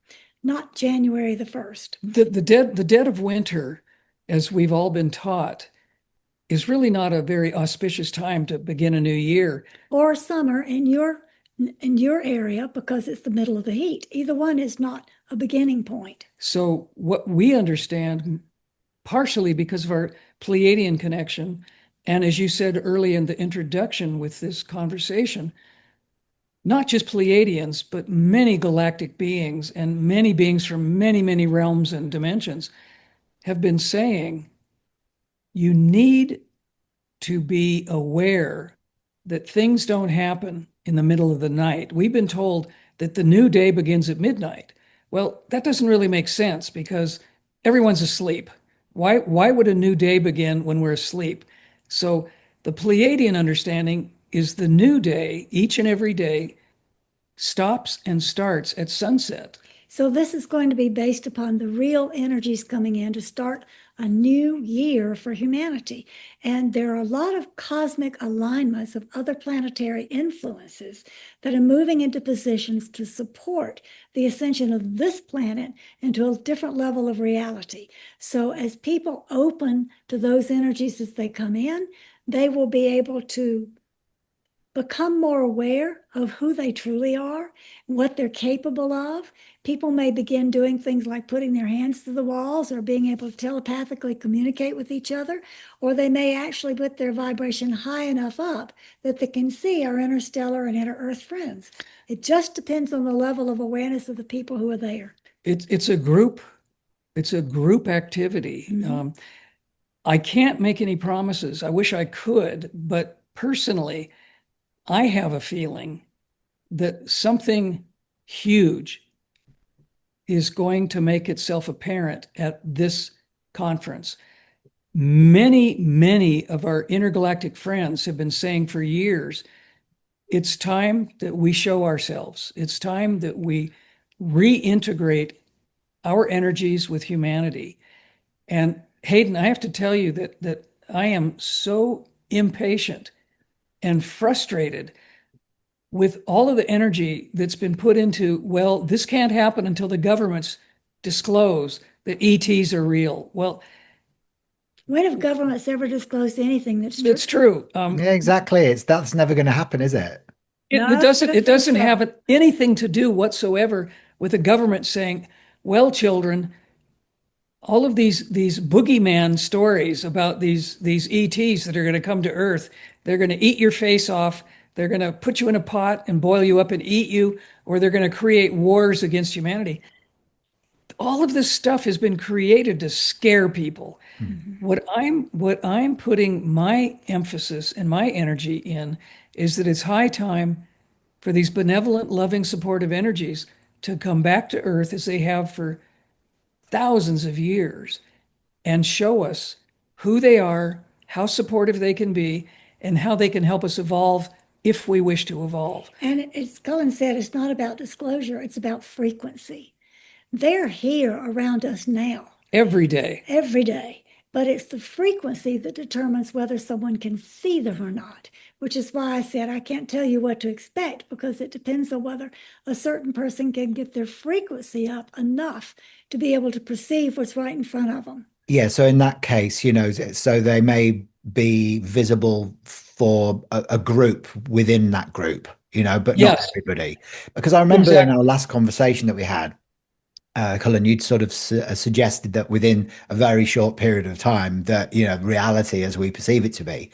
not January the 1st. The dead of winter, as we've all been taught, is really not a very auspicious time to begin a new year. Or summer in your area because it's the middle of the heat. Either one is not a beginning point. So what we understand, partially because of our Pleiadian connection, and as you said early in the introduction with this conversation, not just Pleiadians, but many galactic beings and many beings from many, many realms and dimensions have been saying you need to be aware that things don't happen in the middle of the night. We've been told that the new day begins at midnight. Well, that doesn't really make sense because everyone's asleep. Why would a new day begin when we're asleep? So the Pleiadian understanding is the new day, each and every day, stops and starts at sunset. So this is going to be based upon the real energies coming in to start a new year for humanity. And there are a lot of cosmic alignments of other planetary influences that are moving into positions to support the ascension of this planet into a different level of reality. So as people open to those energies as they come in, they will be able to become more aware of who they truly are, what they're capable of. People may begin doing things like putting their hands to the walls or being able to telepathically communicate with each other, or they may actually put their vibration high enough up that they can see our interstellar and inner Earth friends. It just depends on the level of awareness of the people who are there. It's a group activity. Mm-hmm. I can't make any promises. I wish I could, but personally, I have a feeling that something huge is going to make itself apparent at this conference. Many of our intergalactic friends have been saying for years, it's time that we show ourselves. It's time that we reintegrate our energies with humanity. And Hayden, I have to tell you that I am so impatient and frustrated with all of the energy that's been put into, well, this can't happen until the governments disclose that ETs are real. Well, when have governments ever disclosed anything that's true? it's true. Yeah, exactly. That's never going to happen, is it? No, It doesn't so. have anything to do whatsoever with the government saying, well, children, all of these boogeyman stories about these ETs that are going to come to Earth, they're going to eat your face off, they're going to put you in a pot and boil you up and eat you, or they're going to create wars against humanity. All of this stuff has been created to scare people. Mm-hmm. What I'm putting my emphasis and my energy in is that it's high time for these benevolent, loving, supportive energies to come back to Earth as they have for thousands of years and show us who they are, how supportive they can be, and how they can help us evolve if we wish to evolve. And as Cullen said, it's not about disclosure, it's about frequency. They're here around us now. Every day. Every day. But it's the frequency that determines whether someone can see them or not, which is why I said I can't tell you what to expect, because it depends on whether a certain person can get their frequency up enough to be able to perceive what's right in front of them. Yeah, so in that case, so they may be visible for a group within that group, but not Yes, everybody. Because I remember in exactly. our last conversation that we had, Cullen, you'd sort of suggested that within a very short period of time, that reality as we perceive it to be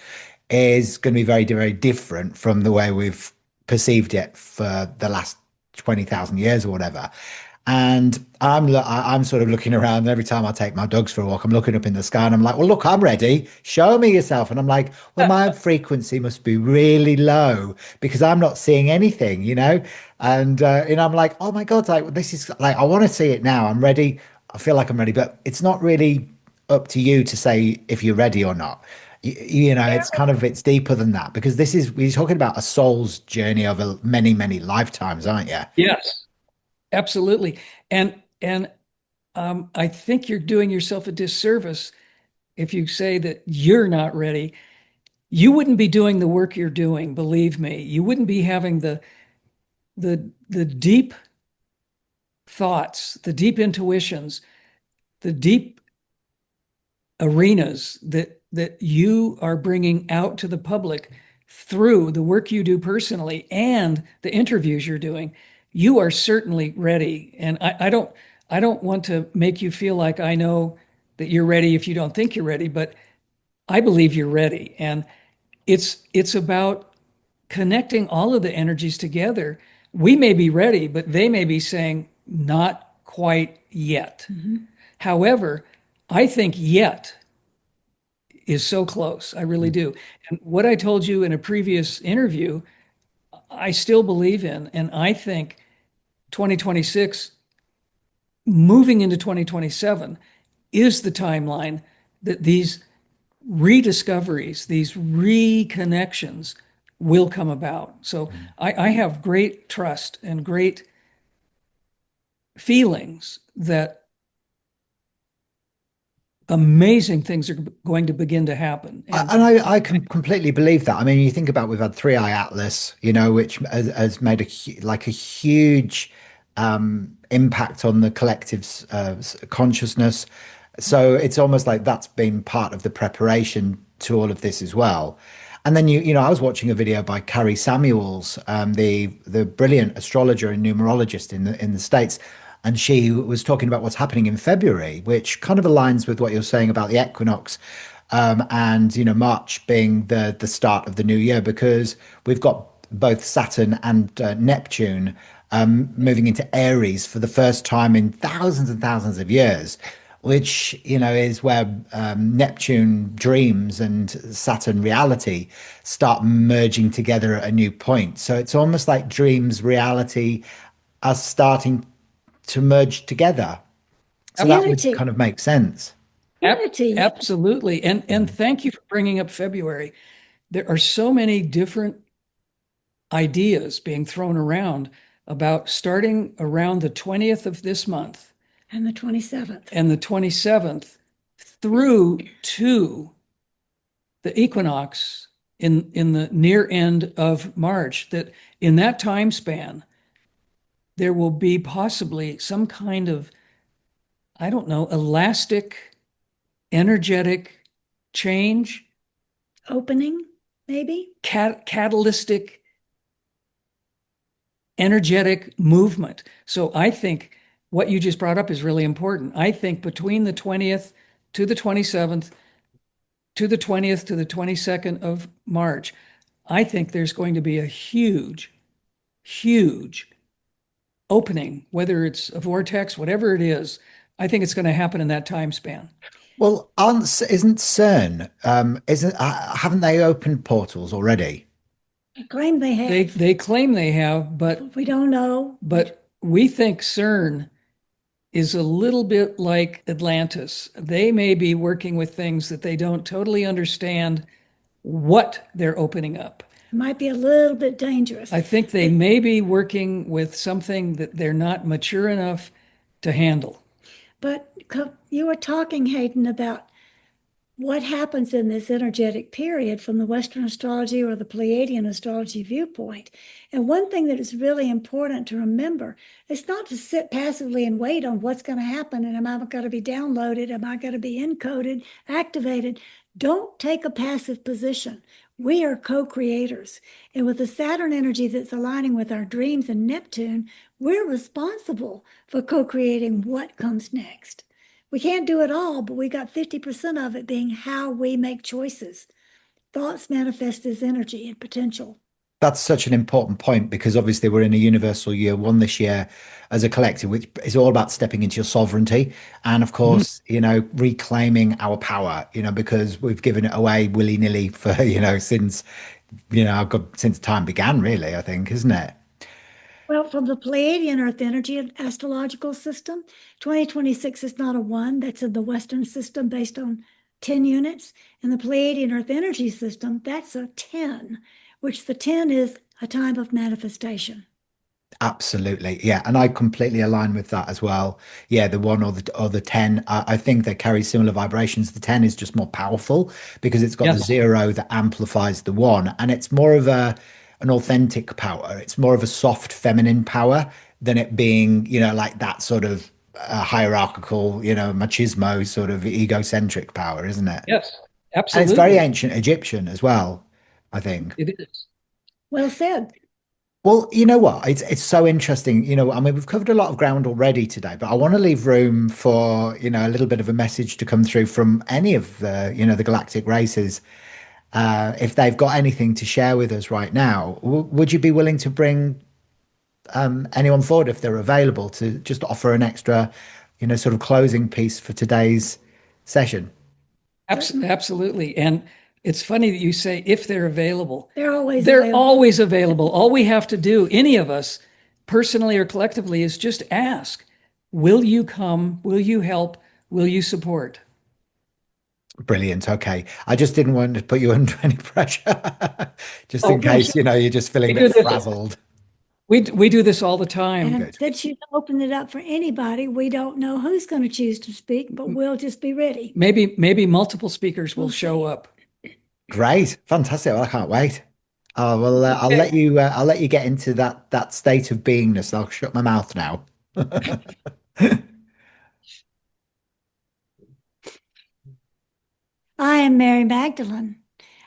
is going to be very, very different from the way we've perceived it for the last 20,000 years or whatever. And I'm sort of looking around, and every time I take my dogs for a walk, I'm looking up in the sky and I'm like, well, look, I'm ready. Show me yourself. And I'm like, well, my frequency must be really low because I'm not seeing anything. And I'm like, oh my God, like this is like I want to see it now. I'm ready. I feel like I'm ready, but it's not really up to you to say if you're ready or not. It's deeper than that because we're talking about a soul's journey over many, many lifetimes, aren't you? Yes, absolutely. And I think you're doing yourself a disservice if you say that you're not ready. You wouldn't be doing the work you're doing, believe me. You wouldn't be having the deep thoughts, the deep intuitions, the deep arenas that you are bringing out to the public through the work you do personally and the interviews you're doing. You are certainly ready, and I don't want to make you feel like I know that you're ready if you don't think you're ready, but I believe you're ready, and it's about connecting all of the energies together. We may be ready, but they may be saying not quite yet. However, I think yet is so close. I really do. And what I told you in a previous interview, I still believe in. And I think 2026, moving into 2027, is the timeline that these rediscoveries, these reconnections will come about. So I have great trust and great feelings that amazing things are going to begin to happen. And And I can completely believe that. I mean, you think about we've had Three Eye Atlas, which has made a huge impact on the collective's consciousness. So it's almost like that's been part of the preparation to all of this as well. And then I was watching a video by Carrie Samuels, the brilliant astrologer and numerologist in the States, and she was talking about what's happening in February, which kind of aligns with what you're saying about the equinox, and March being the start of the new year because we've got both Saturn and Neptune moving into Aries for the first time in thousands and thousands of years, which is where Neptune dreams and Saturn reality start merging together at a new point. So it's almost like dreams reality are starting to merge together. So that would Unity. kind of make sense. Unity, yes. Absolutely. And thank you for bringing up February. There are so many different ideas being thrown around about starting around the 20th of this month And the 27th. and the 27th through to the equinox in the near end of March, that in that time span, there will be possibly some kind of, I don't know, elastic, energetic change, Opening, maybe? catalytic, energetic movement. So I think what you just brought up is really important. I think between the 20th to the 27th to the 20th to the 22nd of March, I think there's going to be a huge, huge opening, whether it's a vortex, whatever it is. I think it's going to happen in that time span. Well, isn't CERN, isn't haven't they opened portals already? I claim they have. They claim they have, but We don't know. we think CERN is a little bit like Atlantis. They may be working with things that they don't totally understand what they're opening up. It might be a little bit dangerous. I think they may be working with something that they're not mature enough to handle. But you were talking, Hayden, about what happens in this energetic period from the Western astrology or the Pleiadian astrology viewpoint. And one thing that is really important to remember is not to sit passively and wait on what's going to happen and am I going to be downloaded, am I going to be encoded, activated. Don't take a passive position. We are co-creators. And with the Saturn energy that's aligning with our dreams and Neptune, we're responsible for co-creating what comes next. We can't do it all, but we got 50% of it being how we make choices. Thoughts manifest as energy and potential. That's such an important point because obviously we're in a universal year one this year as a collective, which is all about stepping into your sovereignty and, of Mhm. course, reclaiming our power, because we've given it away willy-nilly for, since, since time began, really, I think, isn't it? Well, from the Pleiadian Earth energy astrological system, 2026 is not a one. That's in the Western system based on 10 units. In the Pleiadian Earth energy system, that's a 10, which the 10 is a time of manifestation. Absolutely. Yeah. And I completely align with that as well. Yeah. The one or the 10, I think they carry similar vibrations. The 10 is just more powerful because it's got the Yes. zero that amplifies the one. And it's more of an authentic power. It's more of a soft feminine power than it being, like that sort of hierarchical, machismo sort of egocentric power, isn't it? Yes, And it's very absolutely. ancient Egyptian as well, I think. It is. Well said. Well, you know what? It's so interesting. I mean, we've covered a lot of ground already today, but I want to leave room for, a little bit of a message to come through from any of the galactic races. If they've got anything to share with us right now, would you be willing to bring anyone forward if they're available to just offer an extra, sort of closing piece for today's session? Absolutely. And it's funny that you say if they're available. They're always They're available. always available. All we have to do, any of us, personally or collectively, is just ask, will you come? Will you help? Will you support? Brilliant. Okay. I just didn't want to put you under any pressure, just Oh, in no, case, you're just feeling we a do bit this. frazzled. We do this all the time. And Good. since you open it up for anybody, we don't know who's going to choose to speak, but we'll just be ready. Maybe multiple speakers will We'll show see. up. Great. Fantastic. Well, I can't wait. Oh, well, I'll let you get into that state of beingness. I'll shut my mouth now. I am Mary Magdalene.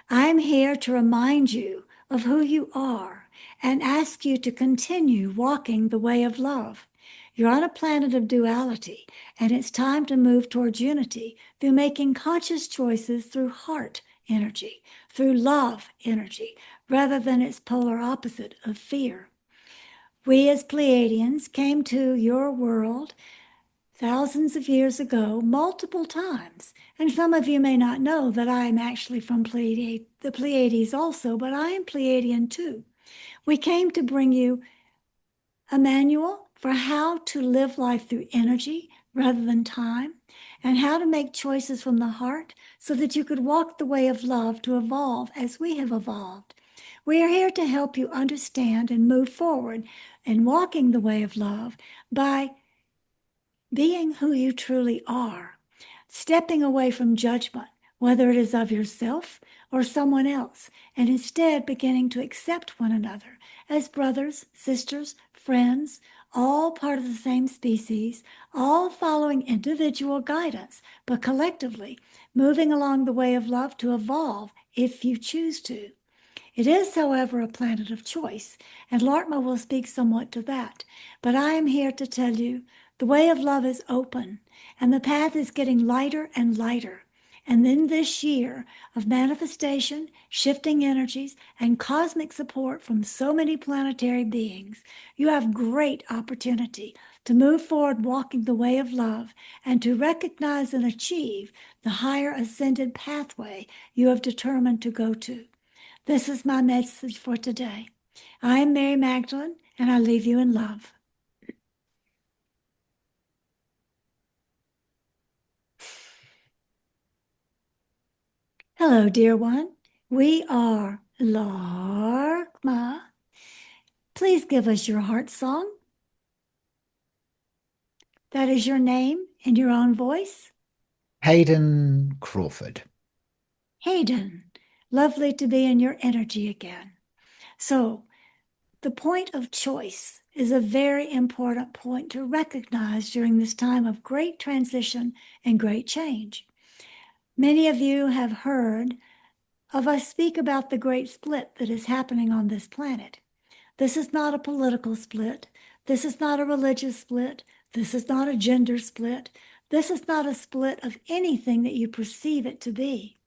I'm here to remind you of who you are and ask you to continue walking the way of love. You're on a planet of duality, and it's time to move towards unity through making conscious choices through heart energy, through love energy, rather than its polar opposite of fear. We as Pleiadians came to your world thousands of years ago, multiple times. And some of you may not know that I am actually from the Pleiades also, but I am Pleiadian too. We came to bring you a manual for how to live life through energy rather than time, and how to make choices from the heart so that you could walk the way of love to evolve as we have evolved. We are here to help you understand and move forward in walking the way of love by being who you truly are, stepping away from judgment, whether it is of yourself or someone else, and instead beginning to accept one another as brothers, sisters, friends, all part of the same species, all following individual guidance, but collectively moving along the way of love to evolve if you choose to. It is, however, a planet of choice, and Laarkmaa will speak somewhat to that. But I am here to tell you the way of love is open, and the path is getting lighter and lighter. And in this year of manifestation, shifting energies, and cosmic support from so many planetary beings, you have great opportunity to move forward walking the way of love and to recognize and achieve the higher ascended pathway you have determined to go to. This is my message for today. I am Mary Magdalene, and I leave you in love. Hello, dear one. We are Laarkmaa. Please give us your heart song. That is your name in your own voice. Hayden Crawford. Hayden, lovely to be in your energy again. So, the point of choice is a very important point to recognize during this time of great transition and great change. Many of you have heard of us speak about the great split that is happening on this planet. This is not a political split. This is not a religious split. This is not a gender split. This is not a split of anything that you perceive it to be.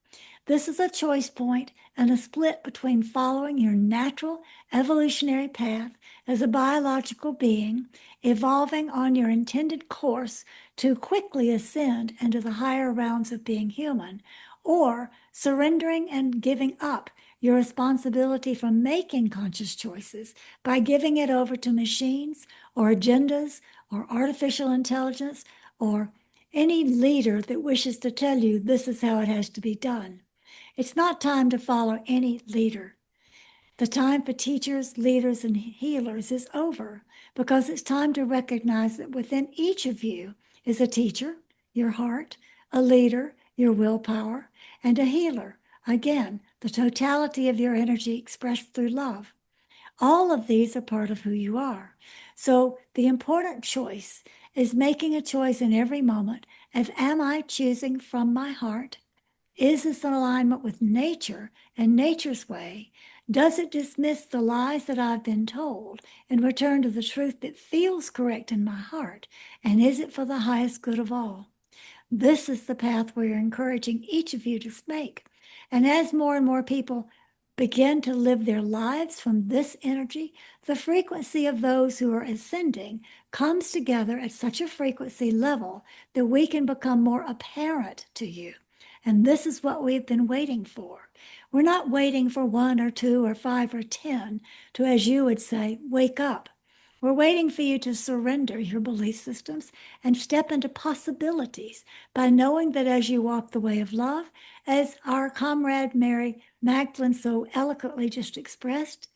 This is a choice point and a split between following your natural evolutionary path as a biological being, evolving on your intended course to quickly ascend into the higher realms of being human, or surrendering and giving up your responsibility for making conscious choices by giving it over to machines or agendas or artificial intelligence or any leader that wishes to tell you this is how it has to be done. It's not time to follow any leader. The time for teachers, leaders, and healers is over because it's time to recognize that within each of you is a teacher, your heart, a leader, your willpower, and a healer, again, the totality of your energy expressed through love. All of these are part of who you are. So the important choice is making a choice in every moment of, am I choosing from my heart? Is this in alignment with nature and nature's way? Does it dismiss the lies that I've been told and return to the truth that feels correct in my heart? And is it for the highest good of all? This is the path we're encouraging each of you to make. And as more and more people begin to live their lives from this energy, the frequency of those who are ascending comes together at such a frequency level that we can become more apparent to you. And this is what we've been waiting for. We're not waiting for 1 or 2 or 5 or 10 to, as you would say, wake up. We're waiting for you to surrender your belief systems and step into possibilities by knowing that as you walk the way of love, as our comrade Mary Magdalene so eloquently just expressed,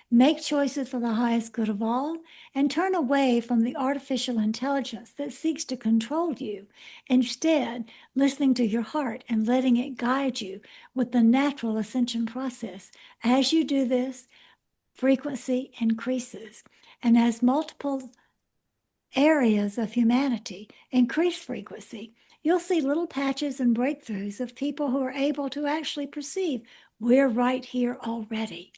make choices for the highest good of all, and turn away from the artificial intelligence that seeks to control you, instead listening to your heart and letting it guide you with the natural ascension process. As you do this, frequency increases, and as multiple areas of humanity increase frequency, you'll see little patches and breakthroughs of people who are able to actually perceive we're right here already.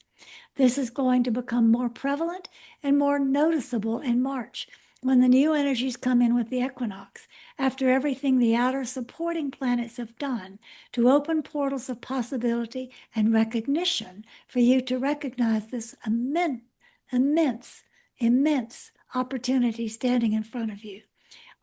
This is going to become more prevalent and more noticeable in March when the new energies come in with the equinox, after everything the outer supporting planets have done to open portals of possibility and recognition for you to recognize this immense opportunity standing in front of you.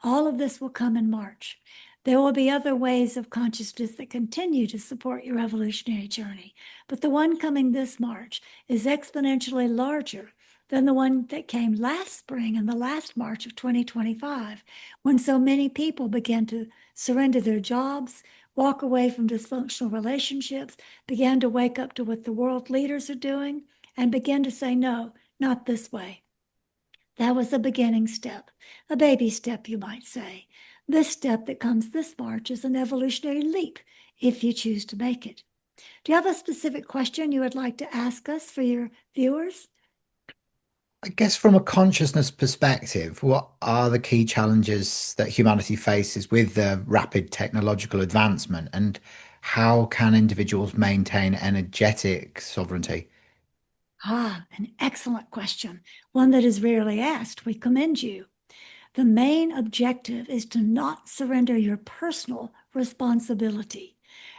All of this will come in March. There will be other ways of consciousness that continue to support your evolutionary journey, but the one coming this March is exponentially larger than the one that came last spring and the last March of 2025, when so many people began to surrender their jobs, walk away from dysfunctional relationships, began to wake up to what the world leaders are doing, and begin to say, no, not this way. That was a beginning step, a baby step, you might say. This step that comes this March is an evolutionary leap if you choose to make it. Do you have a specific question you would like to ask us for your viewers? I guess from a consciousness perspective, what are the key challenges that humanity faces with the rapid technological advancement, and how can individuals maintain energetic sovereignty? An excellent question, one that is rarely asked. We commend you. The main objective is to not surrender your personal responsibility.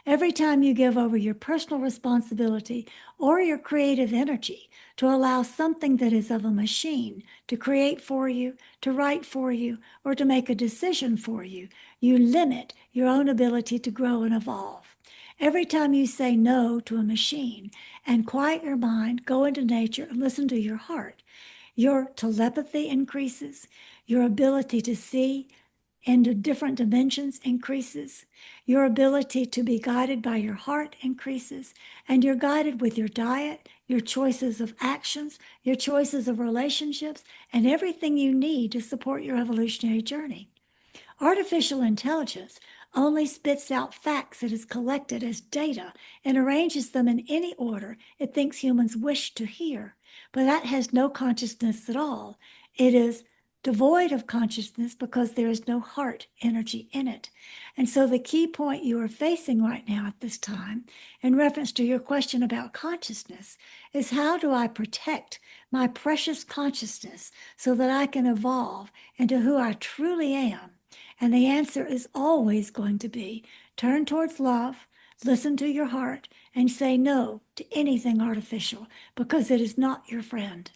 Every time you give over your personal responsibility or your creative energy to allow something that is of a machine to create for you, to write for you, or to make a decision for you, you limit your own ability to grow and evolve. Every time you say no to a machine and quiet your mind, go into nature and listen to your heart, your telepathy increases, your ability to see into different dimensions increases, your ability to be guided by your heart increases, and you're guided with your diet, your choices of actions, your choices of relationships, and everything you need to support your evolutionary journey. Artificial intelligence only spits out facts it has collected as data and arranges them in any order it thinks humans wish to hear. But that has no consciousness at all. It is devoid of consciousness because there is no heart energy in it. And so the key point you are facing right now at this time, in reference to your question about consciousness, is how do I protect my precious consciousness so that I can evolve into who I truly am? And the answer is always going to be turn towards love, listen to your heart, and say no to anything artificial because it is not your friend.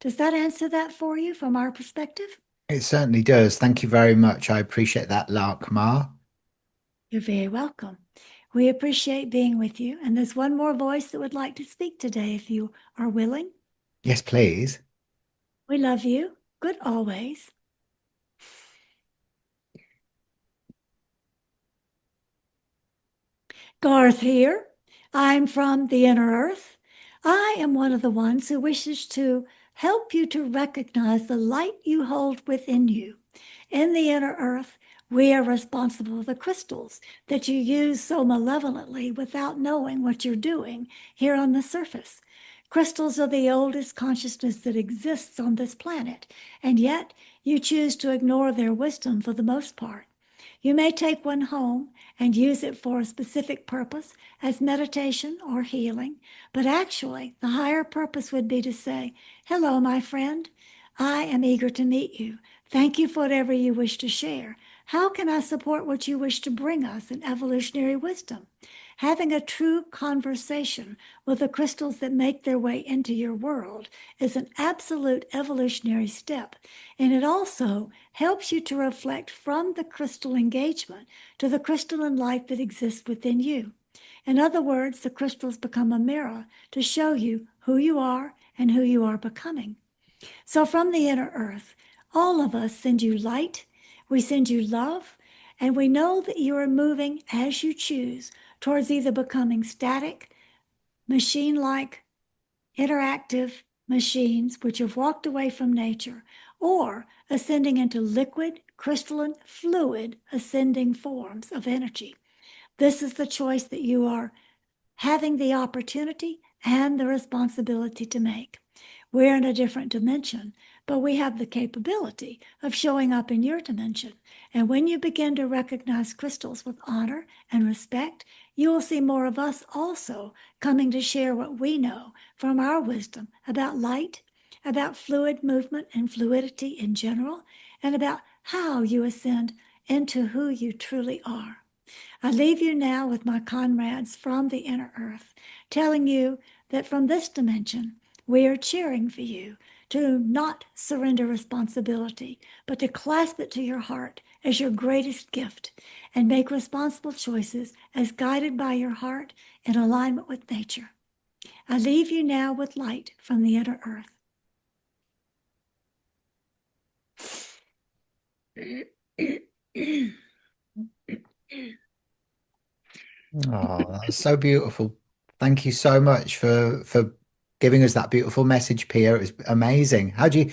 Does that answer that for you from our perspective? It certainly does. Thank you very much. I appreciate that, Laarkmaa. You're very welcome. We appreciate being with you. And there's one more voice that would like to speak today if you are willing. Yes, please. We love you. Good always. Garth here. I'm from the inner earth. I am one of the ones who wishes to help you to recognize the light you hold within you. In the inner earth, we are responsible for the crystals that you use so malevolently without knowing what you're doing here on the surface. Crystals are the oldest consciousness that exists on this planet, and yet you choose to ignore their wisdom for the most part. You may take one home and use it for a specific purpose as meditation or healing, but actually the higher purpose would be to say, hello, my friend. I am eager to meet you. Thank you for whatever you wish to share. How can I support what you wish to bring us in evolutionary wisdom? Having a true conversation with the crystals that make their way into your world is an absolute evolutionary step, and it also helps you to reflect from the crystal engagement to the crystalline light that exists within you. In other words, the crystals become a mirror to show you who you are and who you are becoming. So from the inner earth, all of us send you light, we send you love, and we know that you are moving as you choose towards either becoming static, machine-like, interactive machines which have walked away from nature, or ascending into liquid, crystalline, fluid, ascending forms of energy. This is the choice that you are having the opportunity and the responsibility to make. We're in a different dimension, but we have the capability of showing up in your dimension. And when you begin to recognize crystals with honor and respect, you will see more of us also coming to share what we know from our wisdom about light, about fluid movement and fluidity in general, and about how you ascend into who you truly are. I leave you now with my comrades from the inner earth, telling you that from this dimension, we are cheering for you to not surrender responsibility, but to clasp it to your heart as your greatest gift and make responsible choices as guided by your heart in alignment with nature. I leave you now with light from the inner earth. Oh, that's so beautiful. Thank you so much for giving us that beautiful message, Pia. It was amazing. How do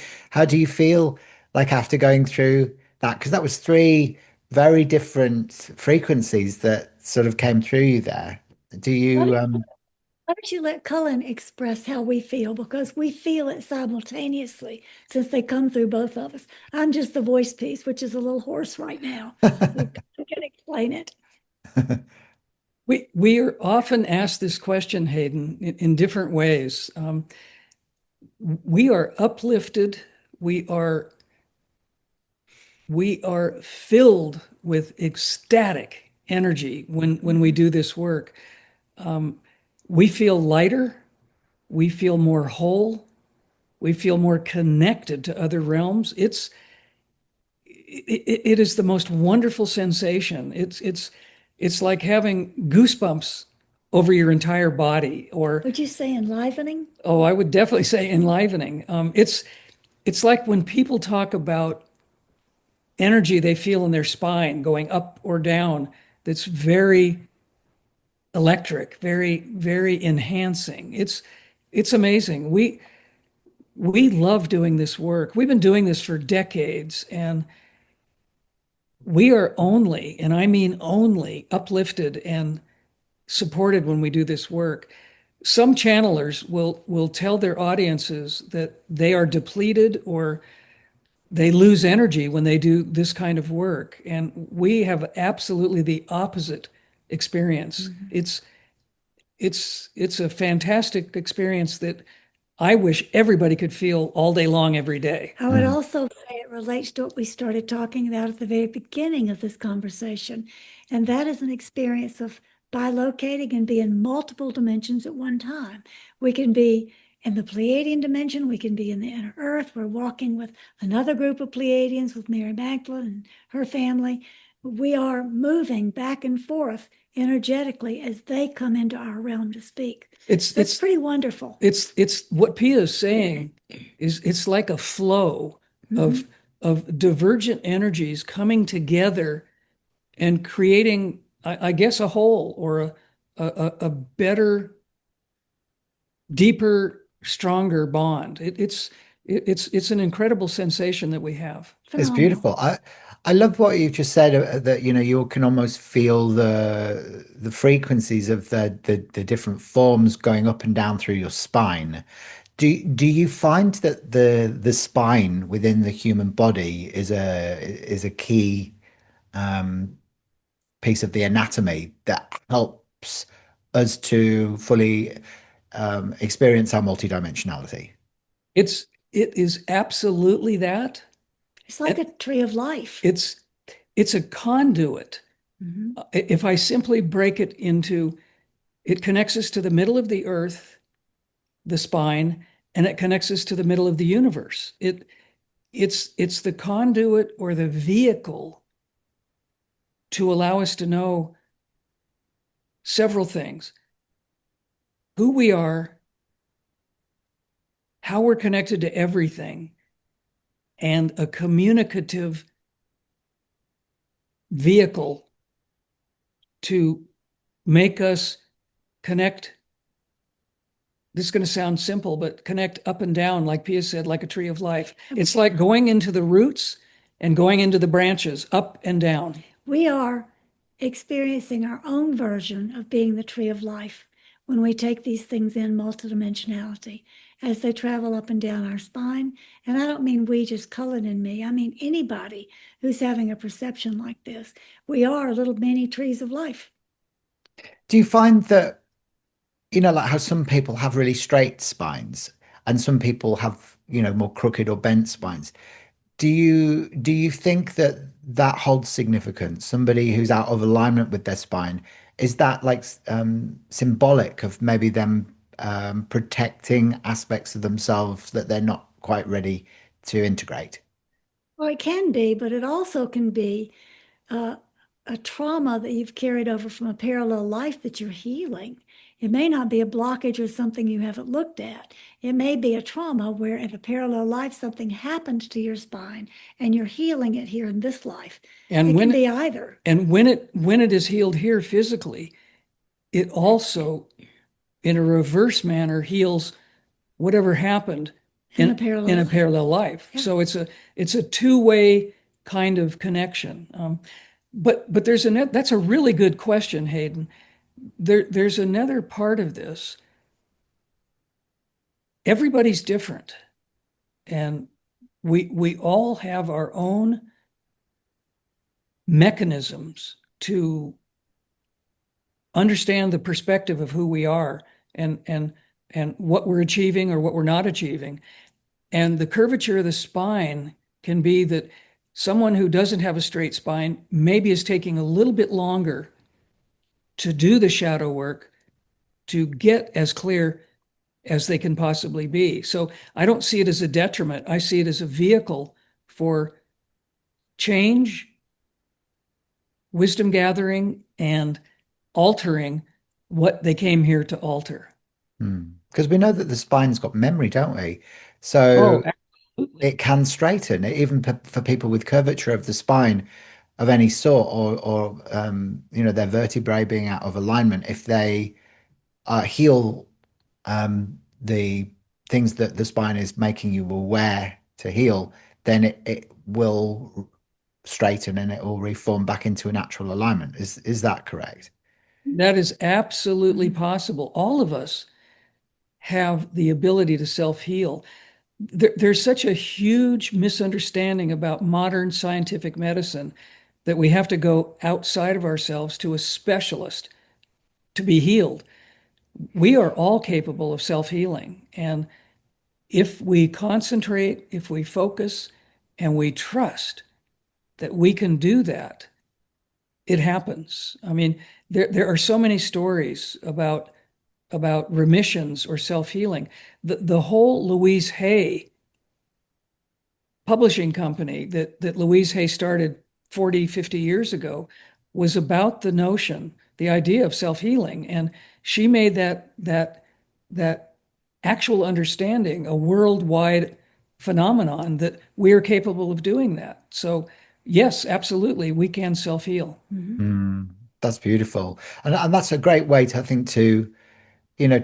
you feel like after going through that? Because that was three very different frequencies that sort of came through you there. Do Why you don't why don't you let Cullen express how we feel? Because we feel it simultaneously since they come through both of us. I'm just the voice piece, which is a little hoarse right now. So I can explain it. We are often asked this question, Hayden, in different ways. We are uplifted. We are we are filled with ecstatic energy when we do this work. Um, we feel lighter. We feel more whole. We feel more connected to other realms. It is the most wonderful sensation. It's like having goosebumps over your entire body, or Would you say enlivening? oh, I would definitely say enlivening. It's like when people talk about energy they feel in their spine going up or down. That's very electric, very enhancing. It's amazing. We love doing this work. We've been doing this for decades, and we are only, and I mean only, uplifted and supported when we do this work. Some channelers will tell their audiences that they are depleted or they lose energy when they do this kind of work, and we have absolutely the opposite experience. It's a fantastic experience that I wish everybody could feel all day long, every day. I would Mm. also say it relates to what we started talking about at the very beginning of this conversation, and that is an experience of bilocating and be in multiple dimensions at one time. We can be in the Pleiadian dimension, we can be in the inner earth. We're walking with another group of Pleiadians with Mary Magdalene and her family. We are moving back and forth energetically as they come into our realm to speak. It's So it's it's pretty wonderful. it's what Pia is saying is it's like a flow of Mhm. of divergent energies coming together and creating, I guess, a whole or a better, deeper, stronger bond. It's an incredible sensation that we have. It's Phenomenal. beautiful. I love what you've just said that you can almost feel the frequencies of the different forms going up and down through your spine. Do you find that the spine within the human body is a key piece of the anatomy that helps us to fully experience our multidimensionality? It is absolutely that. It's like And a tree of life. it's it's a conduit. Mhm. If I simply break it into, it connects us to the middle of the earth, the spine, and it connects us to the middle of the universe. It's the conduit or the vehicle to allow us to know several things: who we are, how we're connected to everything, and a communicative vehicle to make us connect. This is going to sound simple, but connect up and down, like Pia said, like a tree of life. It's like going into the roots and going into the branches, up and down. We are experiencing our own version of being the tree of life when we take these things in multidimensionality as they travel up and down our spine. And I don't mean we, just Cullen and me. I mean anybody who's having a perception like this. We are little mini trees of life. Do you find that, like how some people have really straight spines and some people have, more crooked or bent spines? Do you think that that holds significance? Somebody who's out of alignment with their spine, is that like symbolic of maybe them protecting aspects of themselves that they're not quite ready to integrate? Well, it can be, but it also can be uh, a trauma that you've carried over from a parallel life that you're healing. It may not be a blockage or something you haven't looked at. It may be a trauma where in a parallel life something happened to your spine and you're healing it here in this life. And it when can be either. And when it is healed here physically, it also, in a reverse manner, heals whatever happened In a parallel in a life. parallel life. Yeah. So it's a two-way kind of connection. But that's a really good question, Hayden. There's another part of this. Everybody's different, and we all have our own mechanisms to understand the perspective of who we are and what we're achieving or what we're not achieving. And the curvature of the spine can be that someone who doesn't have a straight spine maybe is taking a little bit longer to do the shadow work to get as clear as they can possibly be. So I don't see it as a detriment. I see it as a vehicle for change, wisdom gathering, and altering what they came here to alter. Because we know that the spine's got memory, don't we? So Absolutely. it can straighten, even for people with curvature of the spine of any sort, or their vertebrae being out of alignment. If they heal the things that the spine is making you aware to heal, then it will straighten and it will reform back into a natural alignment. Is that correct? That is absolutely possible. All of us have the ability to self-heal. There's such a huge misunderstanding about modern scientific medicine that we have to go outside of ourselves to a specialist to be healed. We are all capable of self-healing. And if we concentrate, if we focus, and we trust that we can do that, it happens. I mean, there are so many stories about remissions or self-healing. The whole Louise Hay publishing company that Louise Hay started 40, 50 years ago was about the notion, the idea of self-healing. And she made that actual understanding a worldwide phenomenon that we are capable of doing that. So yes, absolutely, we can self-heal. That's beautiful. And that's a great way to, I think, to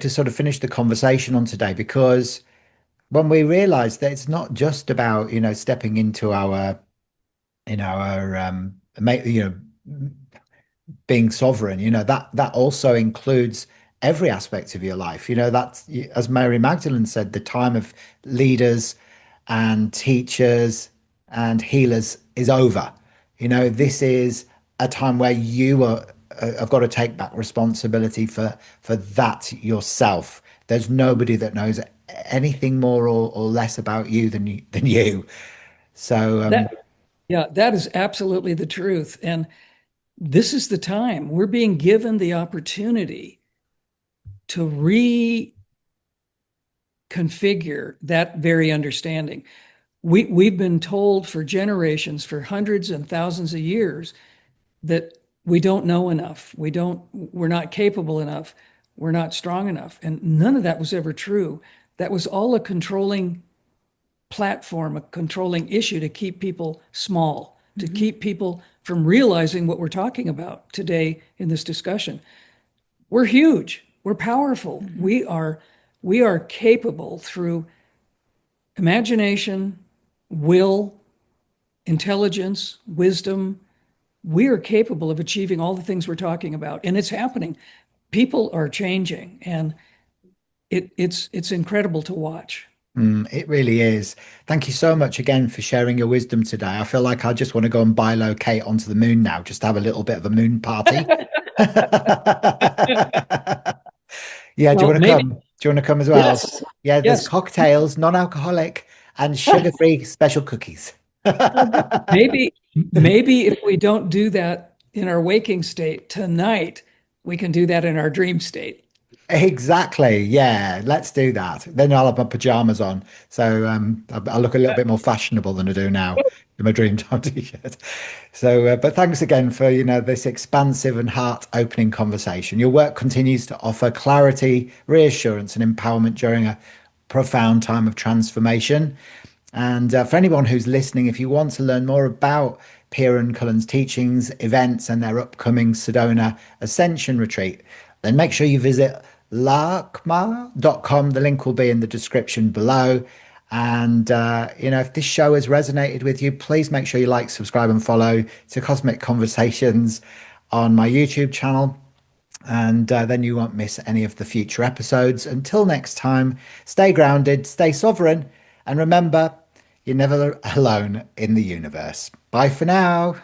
sort of finish the conversation on today, because when we realize that it's not just about, stepping into our being sovereign, that also includes every aspect of your life. That's, as Mary Magdalene said, the time of leaders and teachers and healers is over. This is a time where you have got to take back responsibility for that yourself. There's nobody that knows anything more or less about you than you. So That is absolutely the truth. And this is the time we're being given the opportunity to reconfigure that very understanding. We've been told for generations, for hundreds and thousands of years, that we don't know enough. We're not capable enough. We're not strong enough. And none of that was ever true. That was all a controlling platform, a controlling issue to keep people small, to keep people from realizing what we're talking about today in this discussion. We're huge. We're powerful. We are capable through imagination, will, intelligence, wisdom. We are capable of achieving all the things we're talking about, and it's happening. People are changing, and it's incredible to watch. it really is. Thank you so much again for sharing your wisdom today. I feel like I just want to go and bilocate onto the moon now, just to have a little bit of a moon party. Yeah, do you Well, want to maybe come? Do you want to come as well? yes, Yeah, there's yes. cocktails, non-alcoholic, and sugar-free special cookies. Maybe if we don't do that in our waking state tonight, we can do that in our dream state. Exactly. Yeah, let's do that. Then I'll have my pajamas on. So I'll look a little bit more fashionable than I do now in my Dreamtime t-shirt. So, but thanks again for, this expansive and heart-opening conversation. Your work continues to offer clarity, reassurance, and empowerment during a profound time of transformation. And for anyone who's listening, if you want to learn more about Pierre and Cullen's teachings, events, and their upcoming Sedona Ascension retreat, then make sure you visit Laarkmaa.com. The link will be in the description below. And, if this show has resonated with you, please make sure you like, subscribe, and follow to Cosmic Conversations on my YouTube channel. And then you won't miss any of the future episodes. Until next time, stay grounded, stay sovereign, and remember, you're never alone in the universe. Bye for now.